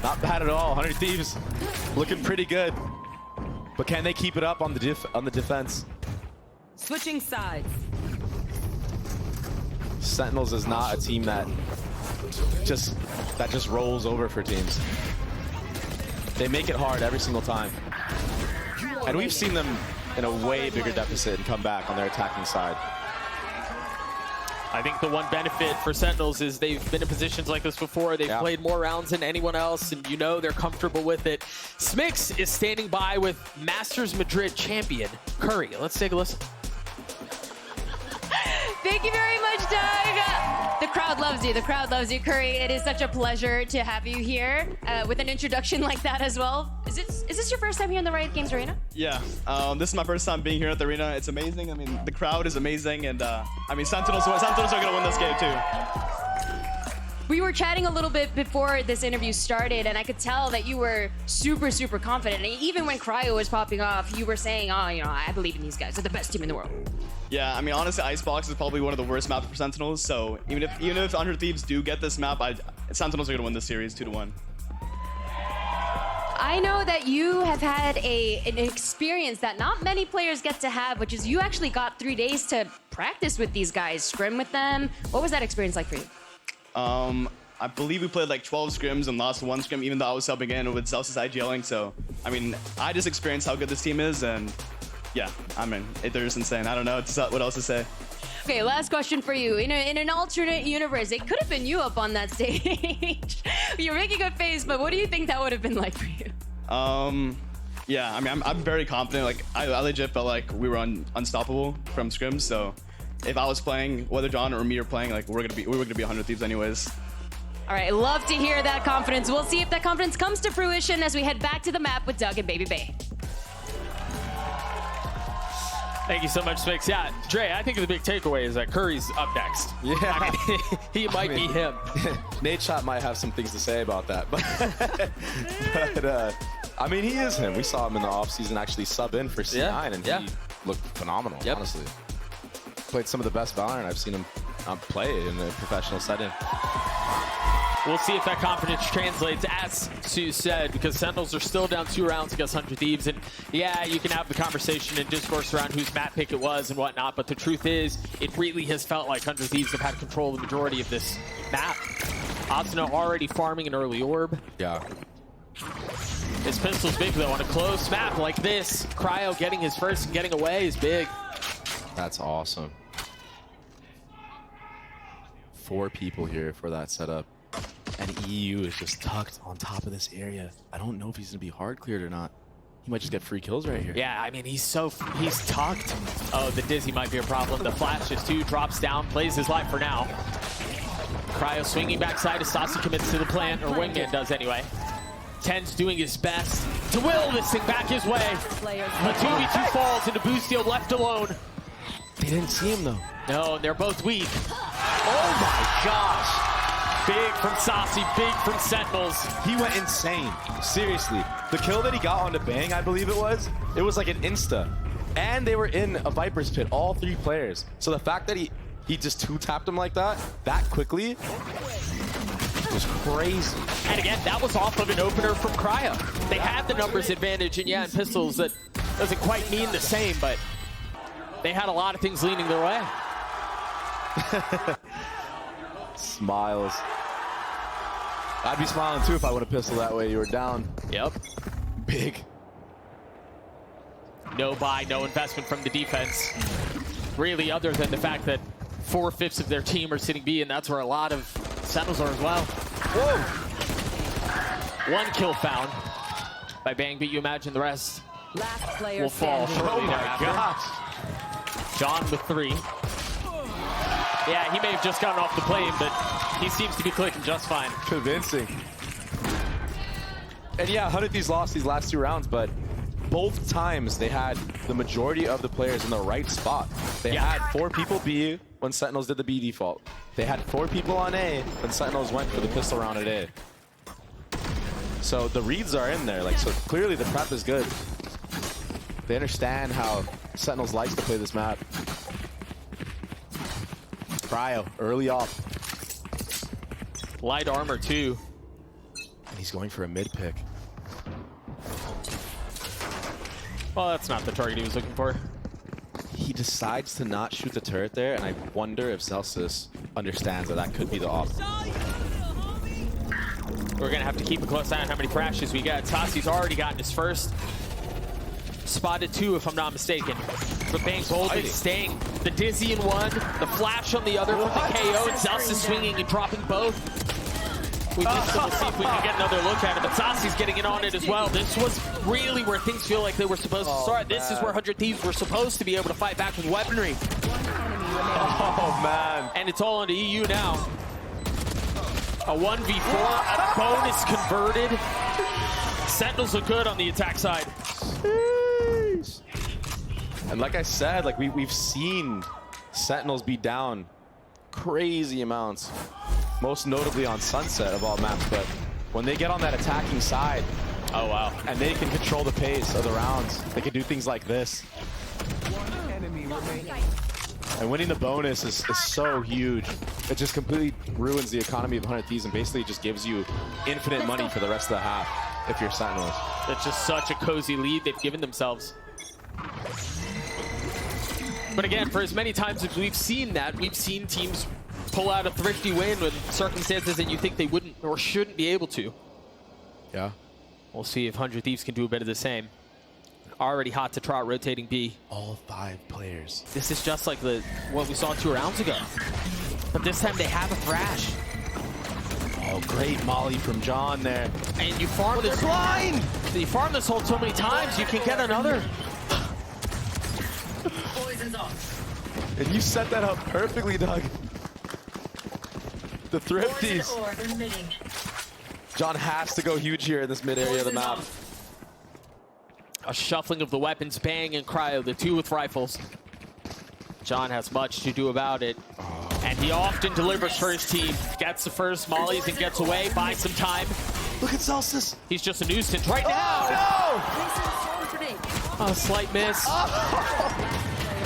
Not bad at all. 100 Thieves looking pretty good. But can they keep it up on the defense?
Switching sides.
Sentinels is not a team that just rolls over for teams. They make it hard every single time. And we've seen them in a way bigger deficit and come back on their attacking side.
I think the one benefit for Sentinels is they've been in positions like this before. They've played more rounds than anyone else, and you know they're comfortable with it. Smix is standing by with Masters Madrid champion Curry. Let's take a listen.
Thank you very much, Doug. The crowd loves you. The crowd loves you, Curry. It is such a pleasure to have you here with an introduction like that as well. Is this your first time here in the Riot Games Arena?
Yeah, this is my first time being here at the arena. It's amazing. I mean, the crowd is amazing, and I mean, Sentinels are going to win this game too.
We were chatting a little bit before this interview started, and I could tell that you were super, super confident. And even when Cryo was popping off, you were saying, oh, you know, I believe in these guys. They're the best team in the world.
Yeah, I mean, honestly, Icebox is probably one of the worst maps for Sentinels. So even if Under Thieves do get this map, Sentinels are going to win this series 2-1.
I know that you have had an experience that not many players get to have, which is you actually got 3 days to practice with these guys, scrim with them. What was that experience like for you?
I believe we played like 12 scrims and lost 1 scrim, even though I was subbing in with Zelsa's IGLing. So, I mean, I just experienced how good this team is, and yeah, I mean, they're just insane. I don't know what else to say.
Okay, last question for you. In an alternate universe, it could have been you up on that stage. You're making a face, but what do you think that would have been like for you?
Yeah, I mean, I'm very confident. Like, I legit felt like we were unstoppable from scrims. So, if I was playing, whether John or me are playing, like we were gonna be 100 Thieves anyways.
All right, love to hear that confidence. We'll see if that confidence comes to fruition as we head back to the map with Doug and Baby Bay.
Thank you so much, Spix. Yeah, Dre, I think the big takeaway is that Curry's up next.
Yeah.
I mean, he might be him.
Nate Shot might have some things to say about that, but I mean, he is him. We saw him in the offseason actually sub in for C9, and he looked phenomenal, honestly. Played some of the best Valorant I've seen him play in a professional setting.
We'll see if that confidence translates, as Sue said, because Sentinels are still down 2 rounds against 100 Thieves. And yeah, you can have the conversation and discourse around whose map pick it was and whatnot, but the truth is, it really has felt like 100 Thieves have had control of the majority of this map. Asuna already farming an early orb.
Yeah.
His pistol's big, though. On a close map like this, Cryo getting his first and getting away is big.
That's awesome. 4 people here for that setup. And EU is just tucked on top of this area. I don't know if he's gonna be hard cleared or not. He might just get free kills right here.
Yeah, I mean, he's tucked. Oh, the Dizzy might be a problem. The flash just 2, drops down, plays his life for now. Cryo swinging backside as Sasi commits to the plant, or Wingman does anyway. Ten's doing his best to will this thing back his way. The 2v2 falls into Boostio left alone.
They didn't see him though.
No, they're both weak. Oh my gosh. Big from Sasi, big from Sentinels.
He went insane. Seriously. The kill that he got on the Bang, I believe it was like an insta. And they were in a Viper's pit, all 3 players. So the fact that he just 2-tapped him like that quickly, was crazy.
And again, that was off of an opener from Cryo. They had the numbers advantage, and yeah, in pistols, that doesn't quite mean the same, but they had a lot of things leaning their way.
Smiles. I'd be smiling too if I would have pistol that way. You were down.
Yep.
Big.
No buy, no investment from the defense. Really, other than the fact that 4/5 of their team are sitting B, and that's where a lot of Sentinels are as well. Whoa! 1 kill found by Bang, but you imagine the rest will fall shortly thereafter.
Gosh.
John with 3. Yeah, he may have just gotten off the plane, but he seems to be clicking just fine.
Convincing. And yeah, 100 Thieves lost these last 2 rounds, but both times they had the majority of the players in the right spot. They had 4 people B when Sentinels did the B default. They had 4 people on A when Sentinels went for the pistol round at A. So the reads are in there, so clearly the prep is good. They understand how Sentinels likes to play this map. Cryo, early off.
Light armor too.
And he's going for a mid pick.
Well, that's not the target he was looking for.
He decides to not shoot the turret there, and I wonder if Celsius understands that could be the off.
We're gonna have to keep a close eye on how many crashes we get. Sasi's already gotten his first. Spotted 2, if I'm not mistaken. But Bang Golden staying. The Dizzy in 1, the flash on the other for the KO, and Celsius swinging and dropping both. We missed it. We'll see if we can get another look at it, but Sasi's getting in on it as well. This was really where things feel like they were supposed to start. This is where 100 Thieves were supposed to be able to fight back with weaponry.
Oh, man.
And it's all on to EU now. A 1v4, a bonus converted. Sentinels look good on the attack side.
Jeez. And like I said, like we've seen Sentinels be down crazy amounts, most notably on Sunset of all maps, but when they get on that attacking side,
oh wow,
and they can control the pace of the rounds, they can do things like this. And winning the bonus is so huge. It just completely ruins the economy of 100 Thieves and basically just gives you infinite money for the rest of the half if you're Sentinels.
That's just such a cozy lead they've given themselves. But again, for as many times as we've seen that, we've seen teams pull out a thrifty win with circumstances that you think they wouldn't or shouldn't be able to.
Yeah.
We'll see if 100 Thieves can do a bit of the same. Already hot to trot, rotating B.
All 5 players.
This is just like what we saw 2 rounds ago. But this time they have a thrash.
Oh, great molly from John there.
And you farm this blind. You farm this hold so many times, you can get another.
And you set that up perfectly, Doug. The thrifties. John has to go huge here in this mid area of the map.
A shuffling of the weapons, Bang and Cryo, the 2 with rifles. John has much to do about it. And he often delivers for his team. Gets the first mollies and gets away, buys some time.
Look at Celsius.
He's just a nuisance right now.
Oh,
a slight miss.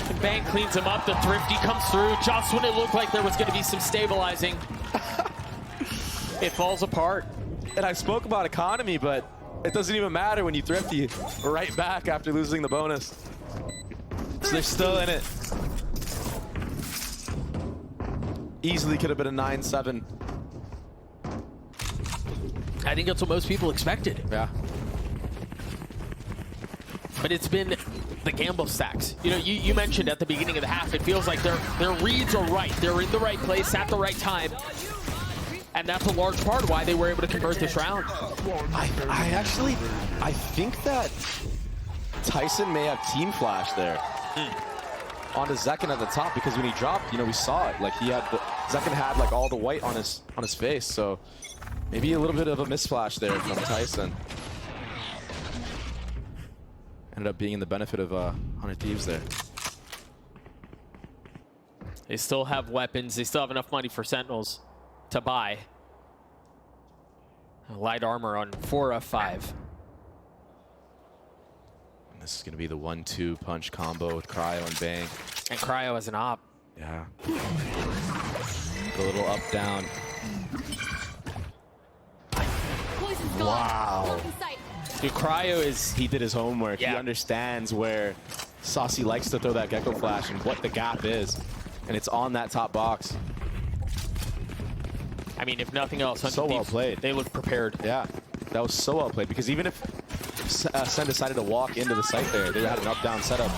And Bang cleans him up. The thrifty comes through just when it looked like there was going to be some stabilizing. It falls apart.
And I spoke about economy, but it doesn't even matter when you thrifty right back after losing the bonus. So they're still in it. Easily could have been a 9-7.
I think that's what most people expected.
Yeah.
But it's been the gamble stacks. You know, you mentioned at the beginning of the half, it feels like their reads are right. They're in the right place at the right time. And that's a large part of why they were able to convert this round.
I think that Tyson may have team flash there. Onto Zekken at the top, because when he dropped, you know, we saw it. Like Zekken had like all the white on his face, so maybe a little bit of a misflash there from Tyson. Ended up being in the benefit of 100 Thieves there.
They still have weapons. They still have enough money for Sentinels to buy. Light armor on 4 of 5.
And this is going to be the 1-2 punch combo with Cryo and Bang.
And Cryo as an op.
Yeah. The little up down. Wow.
Dude, Cryo is...
He did his homework.
Yeah.
He understands where Saucy likes to throw that Gecko Flash and what the gap is. And it's on that top box.
I mean, if nothing else,
so well played.
They look prepared.
Yeah, that was so well played, because even if Sen decided to walk into the site there, they had an up-down setup.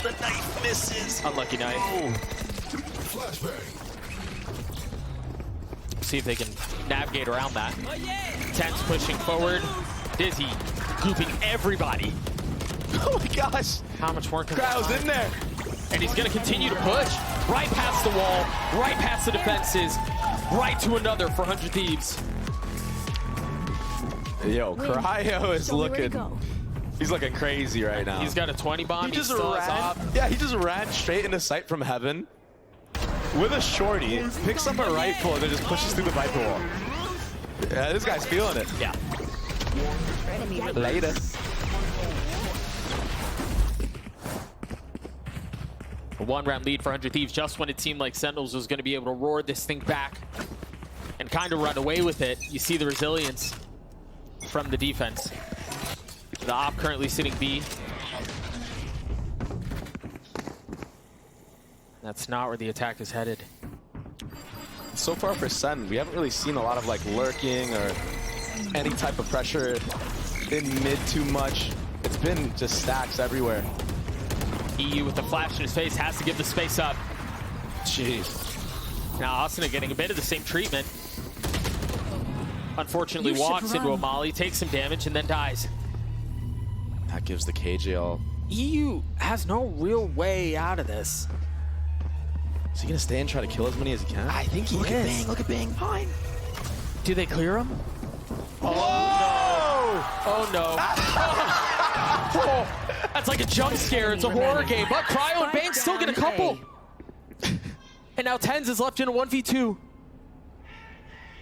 The knife misses. Unlucky knife.
Oh.
See if they can navigate around that. Tense pushing forward. Dizzy gooping everybody.
Oh my gosh.
How much more can
Cryo's in there.
And he's going to continue to push. Right past the wall. Right past the defenses. Right to another for 100 Thieves.
Yo, Cryo is looking... He's looking crazy right now.
He's got a 20 bomb.
He just ran. Yeah, he just ran straight into sight from heaven with a shorty, picks up a rifle, and then just pushes through the viper wall. Yeah, this guy's feeling it.
Yeah.
Later.
A 1-round lead for 100 Thieves just when it seemed like Sentinels was going to be able to roar this thing back and kind of run away with it. You see the resilience from the defense. The op currently sitting B. That's not where the attack is headed.
So far for Sen, we haven't really seen a lot of like lurking or any type of pressure in mid too much. It's been just stacks everywhere.
EU with the flash in his face has to give the space up.
Jeez.
Now Asuna getting a bit of the same treatment. Unfortunately walks into a molly, takes some damage, and then dies.
That gives the KJ all.
EU has no real way out of this.
Is he gonna stay and try to kill as many as he can?
I think he
Look at
is.
Bang, look at Bang. Fine.
Do they clear him?
Whoa!
Oh no. Oh, that's like a jump scare. It's a horror game. But Cryo and Bang still get a couple. And now Tens is left in a 1v2.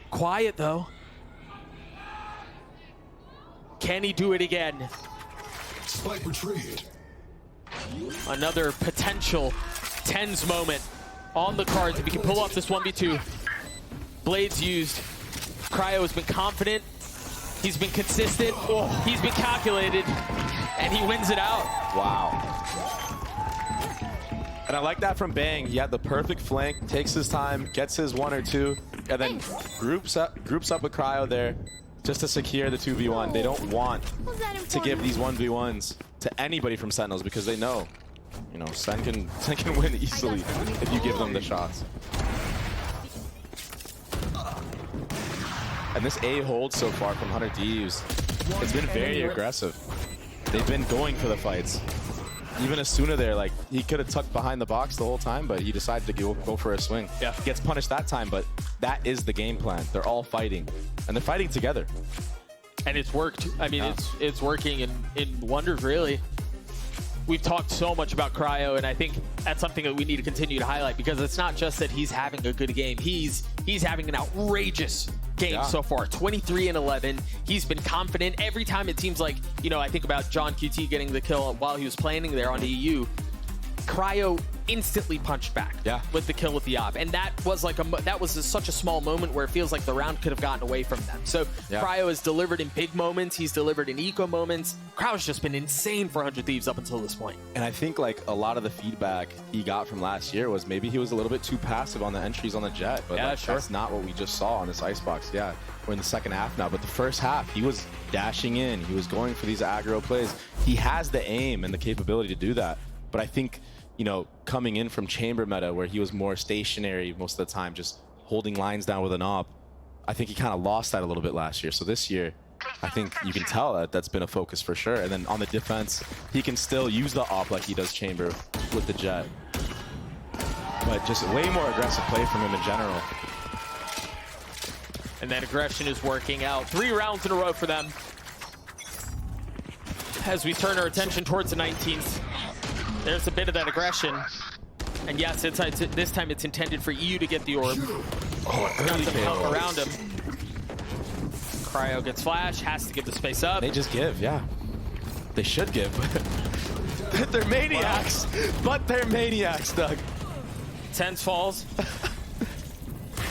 Quiet though. Can he do it again?
Spike retrieved.
Another potential Tens moment on the cards if he can pull off this 1v2. Blades used. Cryo has been confident. He's been consistent. Oh, he's been calculated. And he wins it out.
Wow. And I like that from Bang. He had the perfect flank, takes his time, gets his 1 or 2, and then groups up with Cryo there just to secure the 2v1. They don't want to give these 1v1s to anybody from Sentinels because they know, you know, Sen can win easily if you give them the shots. And this A hold so far from Hunter Thieves, it's been very aggressive. They've been going for the fights. Even Asuna there, like, he could have tucked behind the box the whole time, but he decided to go for a swing.
Yeah.
Gets punished that time, but that is the game plan. They're all fighting, and they're fighting together.
And it's worked. I mean, it's working in wonders, really. We've talked so much about Cryo, and I think that's something that we need to continue to highlight because it's not just that he's having a good game. He's having an outrageous game so far. 23 and 11. He's been confident every time. It seems like, you know, I think about John QT getting the kill while he was planning there on EU. Cryo instantly punched back with the kill with the op, and that was like such a small moment where it feels like the round could have gotten away from them. So Cryo has delivered in big moments. He's delivered in eco moments. Cryo's just been insane for 100 Thieves up until this point.
And I think like a lot of the feedback he got from last year was maybe he was a little bit too passive on the entries on the jet, but that's not what we just saw on this Icebox. Yeah, we're in the second half now, but the first half he was dashing in, he was going for these aggro plays. He has the aim and the capability to do that, but I think, you know, coming in from chamber meta where he was more stationary most of the time, just holding lines down with an op, I think he kind of lost that a little bit last year. So this year, I think you can tell that that's been a focus for sure. And then on the defense, he can still use the op like he does chamber with the jet. But just way more aggressive play from him in general.
And that aggression is working out. 3 rounds in a row for them. As we turn our attention towards the 19th. There's a bit of that aggression. And yes, this time it's intended for EU to get the orb. Early come around him. Cryo gets flash, has to give the space up.
They just give, yeah. They should give. They're maniacs. But they're maniacs, Doug.
Tens falls.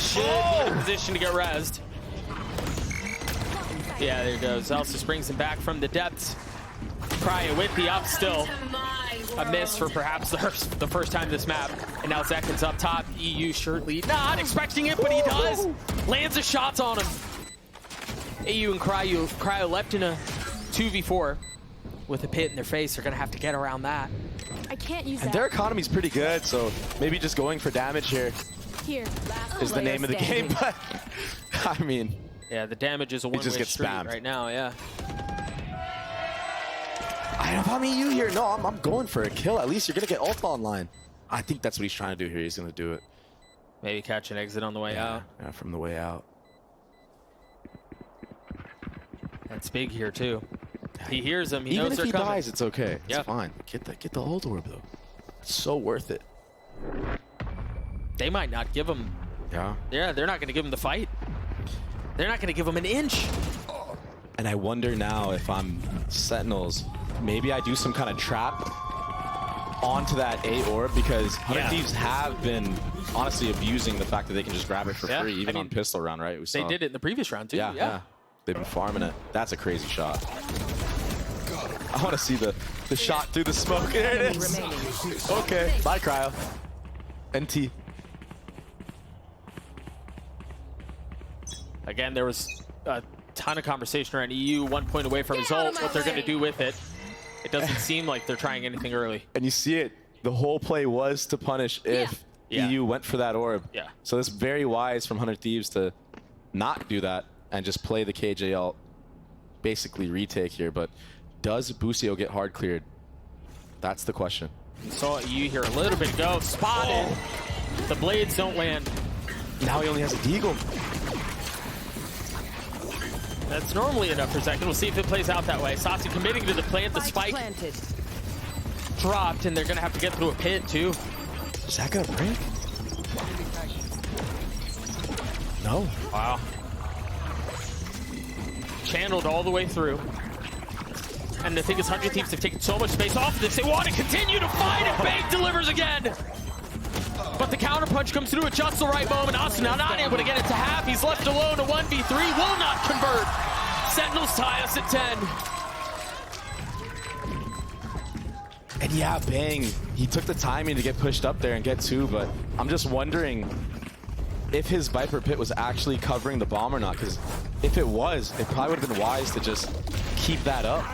Should be in a position to get rezzed. Yeah, there goes. Zelsis brings him back from the depths. Cryo with the up still. A miss for perhaps the first time this map. And now Zekin's up top. EU shirt lead. Not expecting it, but he does. Lands a shots on him. EU and Cryo left in a 2v4 with a pit in their face. They're going to have to get around that.
I can't use
and
that.
their economy's pretty good, so maybe just going for damage here is the name of the game. But I mean,
yeah, the damage is a one-way street right now. Yeah.
If I'm EU here, no, I'm going for a kill. At least you're going to get ult online. I think that's what he's trying to do here. He's going to do it.
Maybe catch an exit on the way out.
Yeah, from the way out.
That's big here, too. He hears them. He knows they're coming.
Even if he dies, it's okay. It's fine. Get the ult orb, though. It's so worth it.
They might not give him...
Yeah,
they're not going to give him the fight. They're not going to give him an inch.
And I wonder now if I'm Sentinels, maybe I do some kind of trap onto that A orb because Hunter Thieves have been honestly abusing the fact that they can just grab it for free, even on pistol round, right?
They did it in the previous round, too.
Yeah. They've been farming it. That's a crazy shot. I want to see the shot through the smoke. There it is. Okay. Bye, Cryo. NT.
Again, there was a ton of conversation around EU, 1 point away from his ult, what they're going to do with it. It doesn't seem like they're trying anything early.
And you see it. The whole play was to punish if EU went for that orb.
Yeah.
So it's very wise from Hunter Thieves to not do that and just play the KJ ult, basically retake here. But does Busio get hard cleared? That's the question.
Saw EU here a little bit ago. Spotted. The blades don't land.
Now he only has a deagle.
That's normally enough for second. We'll see if it plays out that way. Saucy committing to the plant. The spike dropped, and they're going to have to get through a pit, too.
Is that going to break? No.
Wow. Channeled all the way through. And the thing is, 100 Thieves have taken so much space off of this. They want to continue to fight, and Bank delivers again. But the counterpunch comes through at just the right moment. Asuna not able to get it to half. He's left alone. A 1v3 will not convert. Sentinels tie us at 10.
And yeah, Bang, he took the timing to get pushed up there and get 2, but I'm just wondering if his Viper Pit was actually covering the bomb or not, because if it was, it probably would have been wise to just keep that up.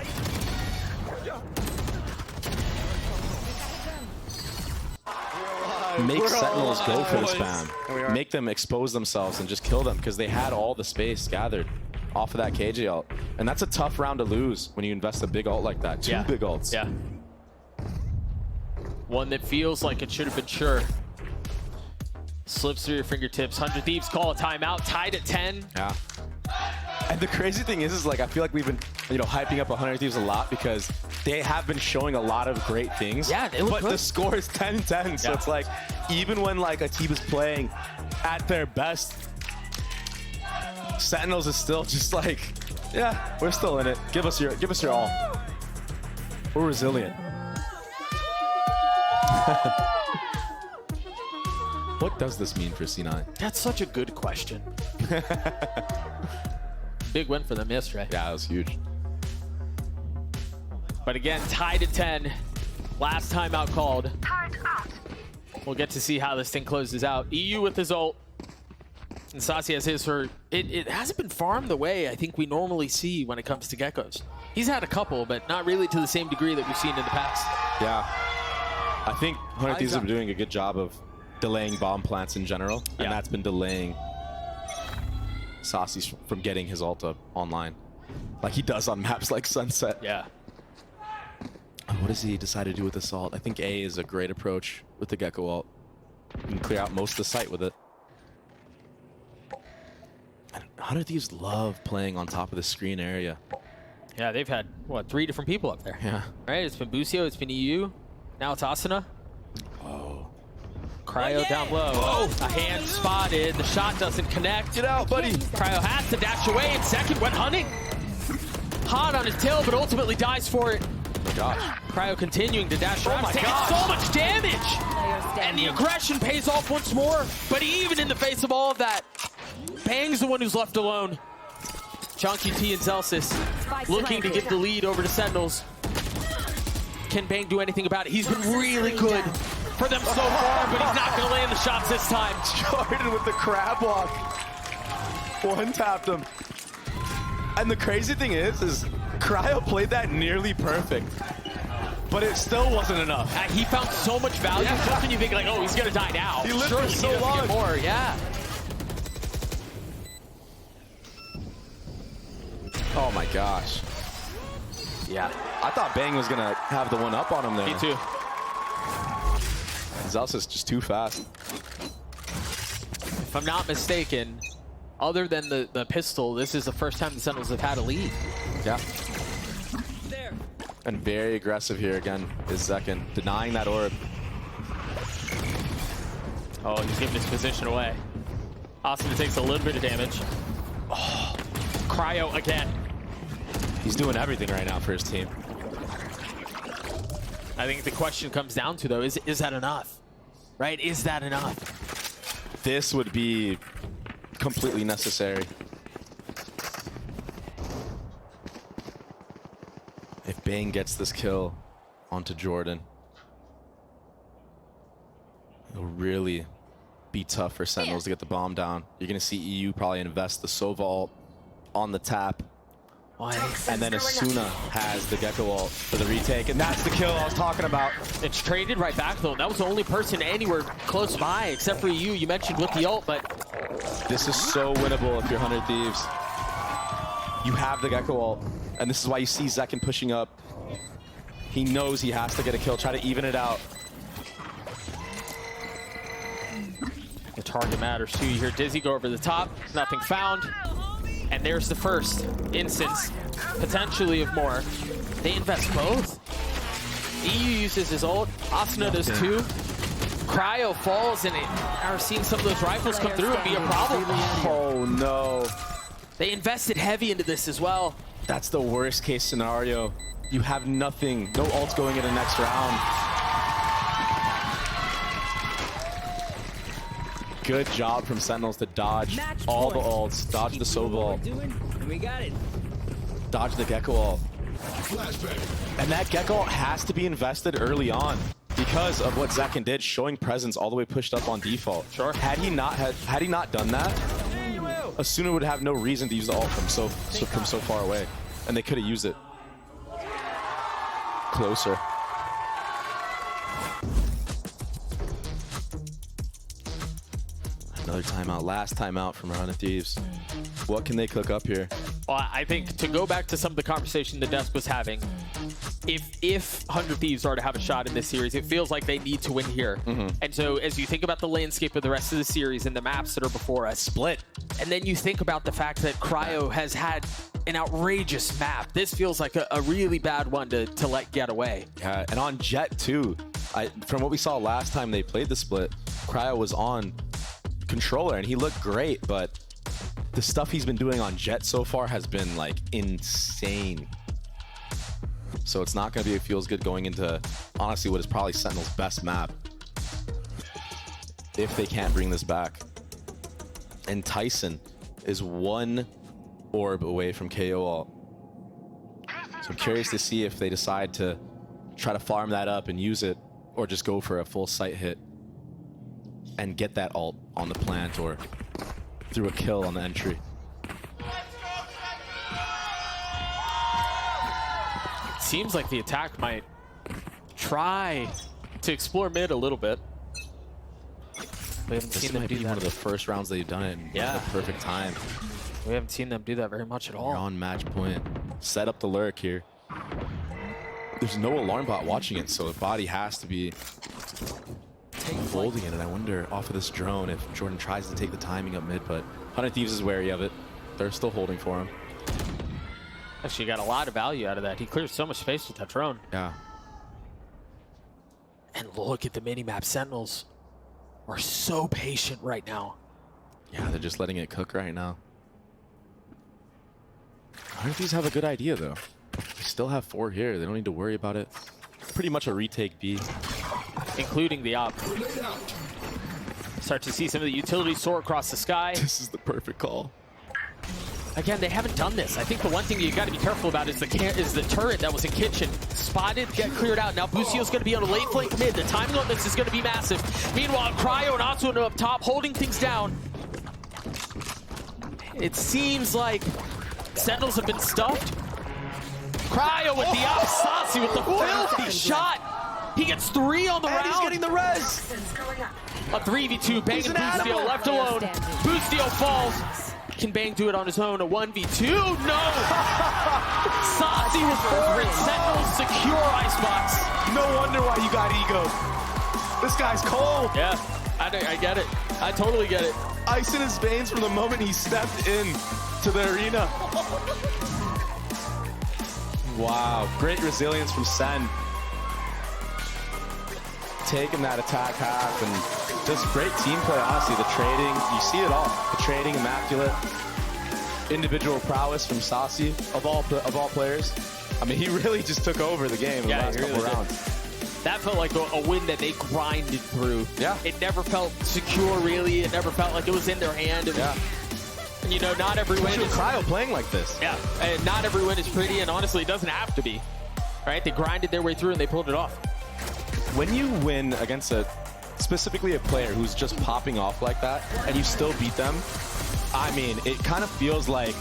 Make Sentinels go for the spam. Make them expose themselves and just kill them, because they had all the space gathered off of that KJ ult. And that's a tough round to lose when you invest a big ult like that. Two big ults.
Yeah. One that feels like it should have been sure. Slips through your fingertips. 100 Thieves call a timeout. Tied at 10.
Yeah. And the crazy thing is like, I feel like we've been, hyping up 100 Thieves a lot because they have been showing a lot of great things.
Yeah, they look
but
good.
the score is 10-10, so it's like, even when like a team is playing at their best, Sentinels is still just like, yeah, we're still in it. Give us your all. We're resilient. What does this mean for C9?
That's such a good question. Big win for them yesterday.
Yeah, it was huge.
But again, tied at 10. Last timeout called. We'll get to see how this thing closes out. EU with his ult. And Saucy has his for... It hasn't been farmed the way I think we normally see when it comes to geckos. He's had a couple, but not really to the same degree that we've seen in the past.
Yeah. I think 100 Thieves have been doing a good job of delaying bomb plants in general, and that's been delaying Saucy from getting his ult up online, like he does on maps like Sunset.
Yeah.
What does he decide to do with this ult? I think A is a great approach with the Gecko ult. You can clear out most of the site with it. And 100 Thieves love playing on top of the screen area.
Yeah, they've had, what, 3 different people up there.
Yeah.
Right, it's been Busio, it's been EU, now it's Asuna.
Oh.
Cryo down low. Oh. A hand spotted. The shot doesn't connect.
Get out, buddy.
Cryo has to dash away in second. Went hunting. Hot on his tail, but ultimately dies for it.
Oh my gosh.
Cryo continuing to dash around.
Oh my
Taking so much damage. And the aggression pays off once more. But even in the face of all of that, Bang's the one who's left alone. Chunky T and Zelsis looking to get the lead over to Sentinels. Can Bang do anything about it? He's been really good for them so far, but he's not going to land the shots this time.
Jordan with the crab walk. One tapped him. And the crazy thing is Cryo played that nearly perfect, but it still wasn't enough.
He found so much value. Just when you think like, oh, he's going to die now.
He lived for so long.
More, yeah.
Oh my gosh.
Yeah.
I thought Bang was going to have the one up on him there.
Me too.
Zelsis just too fast.
If I'm not mistaken, other than the pistol, this is the first time the Sentinels have had a lead.
Yeah. And very aggressive here again is Zekin, denying that orb.
Oh, he's giving his position away. Austin takes a little bit of damage. Oh, Cryo again.
He's doing everything right now for his team.
I think the question comes down to, though, is that enough? Right? Is that enough?
This would be completely necessary. If Bang gets this kill onto Jordan, it'll really be tough for Sentinels to get the bomb down. You're going to see EU probably invest the Sova ult on the tap. And then Asuna has the Gecko ult for the retake, and that's the kill I was talking about.
It's traded right back, though. That was the only person anywhere close by, except for you mentioned with the ult, but...
This is so winnable if you're 100 Thieves. You have the Gecko ult, and this is why you see Zekin pushing up. He knows he has to get a kill, try to even it out.
target matters too. You hear Dizzy go over the top, nothing found. And there's the first instance, potentially of more. They invest both. EU uses his ult, Asuna does too. Cryo falls and are seeing some of those rifles come through and be a problem.
Oh no.
They invested heavy into this as well.
That's the worst case scenario. You have nothing, no ults going into the next round. Good job from Sentinels to dodge all the ults, dodge the Sobal,
We got it.
dodge the Gecko ult. And that Gecko ult has to be invested early on because of what Zekin did, showing presence all the way pushed up on default.
Sure.
Had he not done that, Asuna would have no reason to use the ult from so far away, and they could have used it closer. Another timeout, last timeout from Run of Thieves. What can they cook up here?
Well, I think to go back to some of the conversation the desk was having, if 100 Thieves are to have a shot in this series, it feels like they need to win here. And so as you think about the landscape of the rest of the series and the maps that are before us,
split.
And then you think about the fact that Cryo has had an outrageous map. This feels like a really bad one to let get away.
Yeah, and on Jet too. From what we saw last time they played the split, Cryo was on controller and he looked great, but the stuff he's been doing on Jet so far has been like insane. So it's not going to be a feels good going into honestly what is probably Sentinel's best map if they can't bring this back. And Tyson is one orb away from KO ult. So I'm curious to see if they decide to try to farm that up and use it, or just go for a full sight hit and get that ult on the plant or through a kill on the entry.
Seems like the attack might try to explore mid a little bit. We haven't seen them do that.
One of the first rounds they've done it in the perfect time.
We haven't seen them do that very much at all.
You're on match point. Set up the lurk here. There's no alarm bot watching it, so the body has to be folding it. And I wonder off of this drone if Jordan tries to take the timing up mid, but 100 Thieves is wary of it. They're still holding for him.
Actually got a lot of value out of that. He clears so much space with that drone.
Yeah.
And look at the minimap. Sentinels are so patient right now.
Yeah, they're just letting it cook right now. 100 Thieves have a good idea though. They still have 4 here. They don't need to worry about it. Pretty much a retake B.
Including the op. Start to see some of the utilities soar across the sky.
This is the perfect call.
Again, they haven't done this. I think the one thing you got to be careful about is the turret that was in kitchen. Spotted, get cleared out. Now Busio's going to be on a late flank mid. The timing on this is going to be massive. Meanwhile, Cryo and Asuna up top, holding things down. It seems like Sentinels have been stuffed. Cryo with the up, Sassi with the filthy shot. He gets 3 on the round.
He's getting the res.
A 3v2, Bang and Boostio left alone. Boostio falls. Can Bang do it on his own? A 1v2? No! Sassi with 4 and Sentinels secure icebox.
No wonder why you got ego. This guy's cold.
Yeah, I get it. I totally get it.
Ice in his veins from the moment he stepped in to the arena. Wow, great resilience from Sen. Taking that attack half and just great team play, honestly. The trading, you see it all. The trading, immaculate. Individual prowess from Sassi, of all players. I mean, he really just took over the game in the last couple rounds.
That felt like a win that they grinded through.
Yeah.
It never felt secure, really. It never felt like it was in their hand. And, and you know, not every win is...
Cryo playing like this.
Yeah, and not every win is pretty, and honestly, it doesn't have to be. Right? They grinded their way through, and they pulled it off.
When you win against specifically a player who's just popping off like that, and you still beat them, I mean, it kind of feels like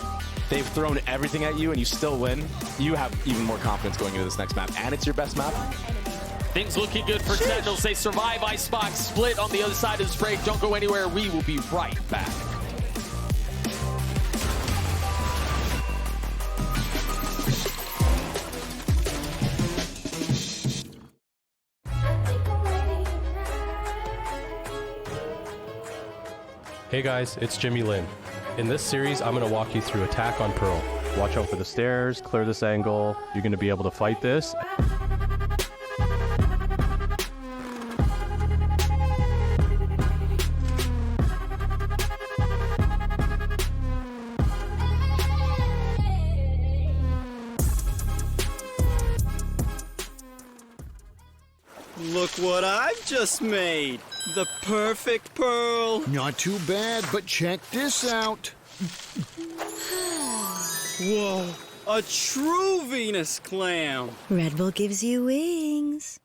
they've thrown everything at you and you still win. You have even more confidence going into this next map, and it's your best map.
Things looking good for Sentinels. They survive Icebox split on the other side of this break. Don't go anywhere. We will be right back.
Hey guys, it's Jimmy Lin. In this series, I'm going to walk you through attack on Pearl. Watch out for the stairs, clear this angle. You're going to be able to fight this.
Look what I've just made. The perfect pearl.
Not too bad, but check this out.
Whoa, a true Venus clam.
Red Bull gives you wings.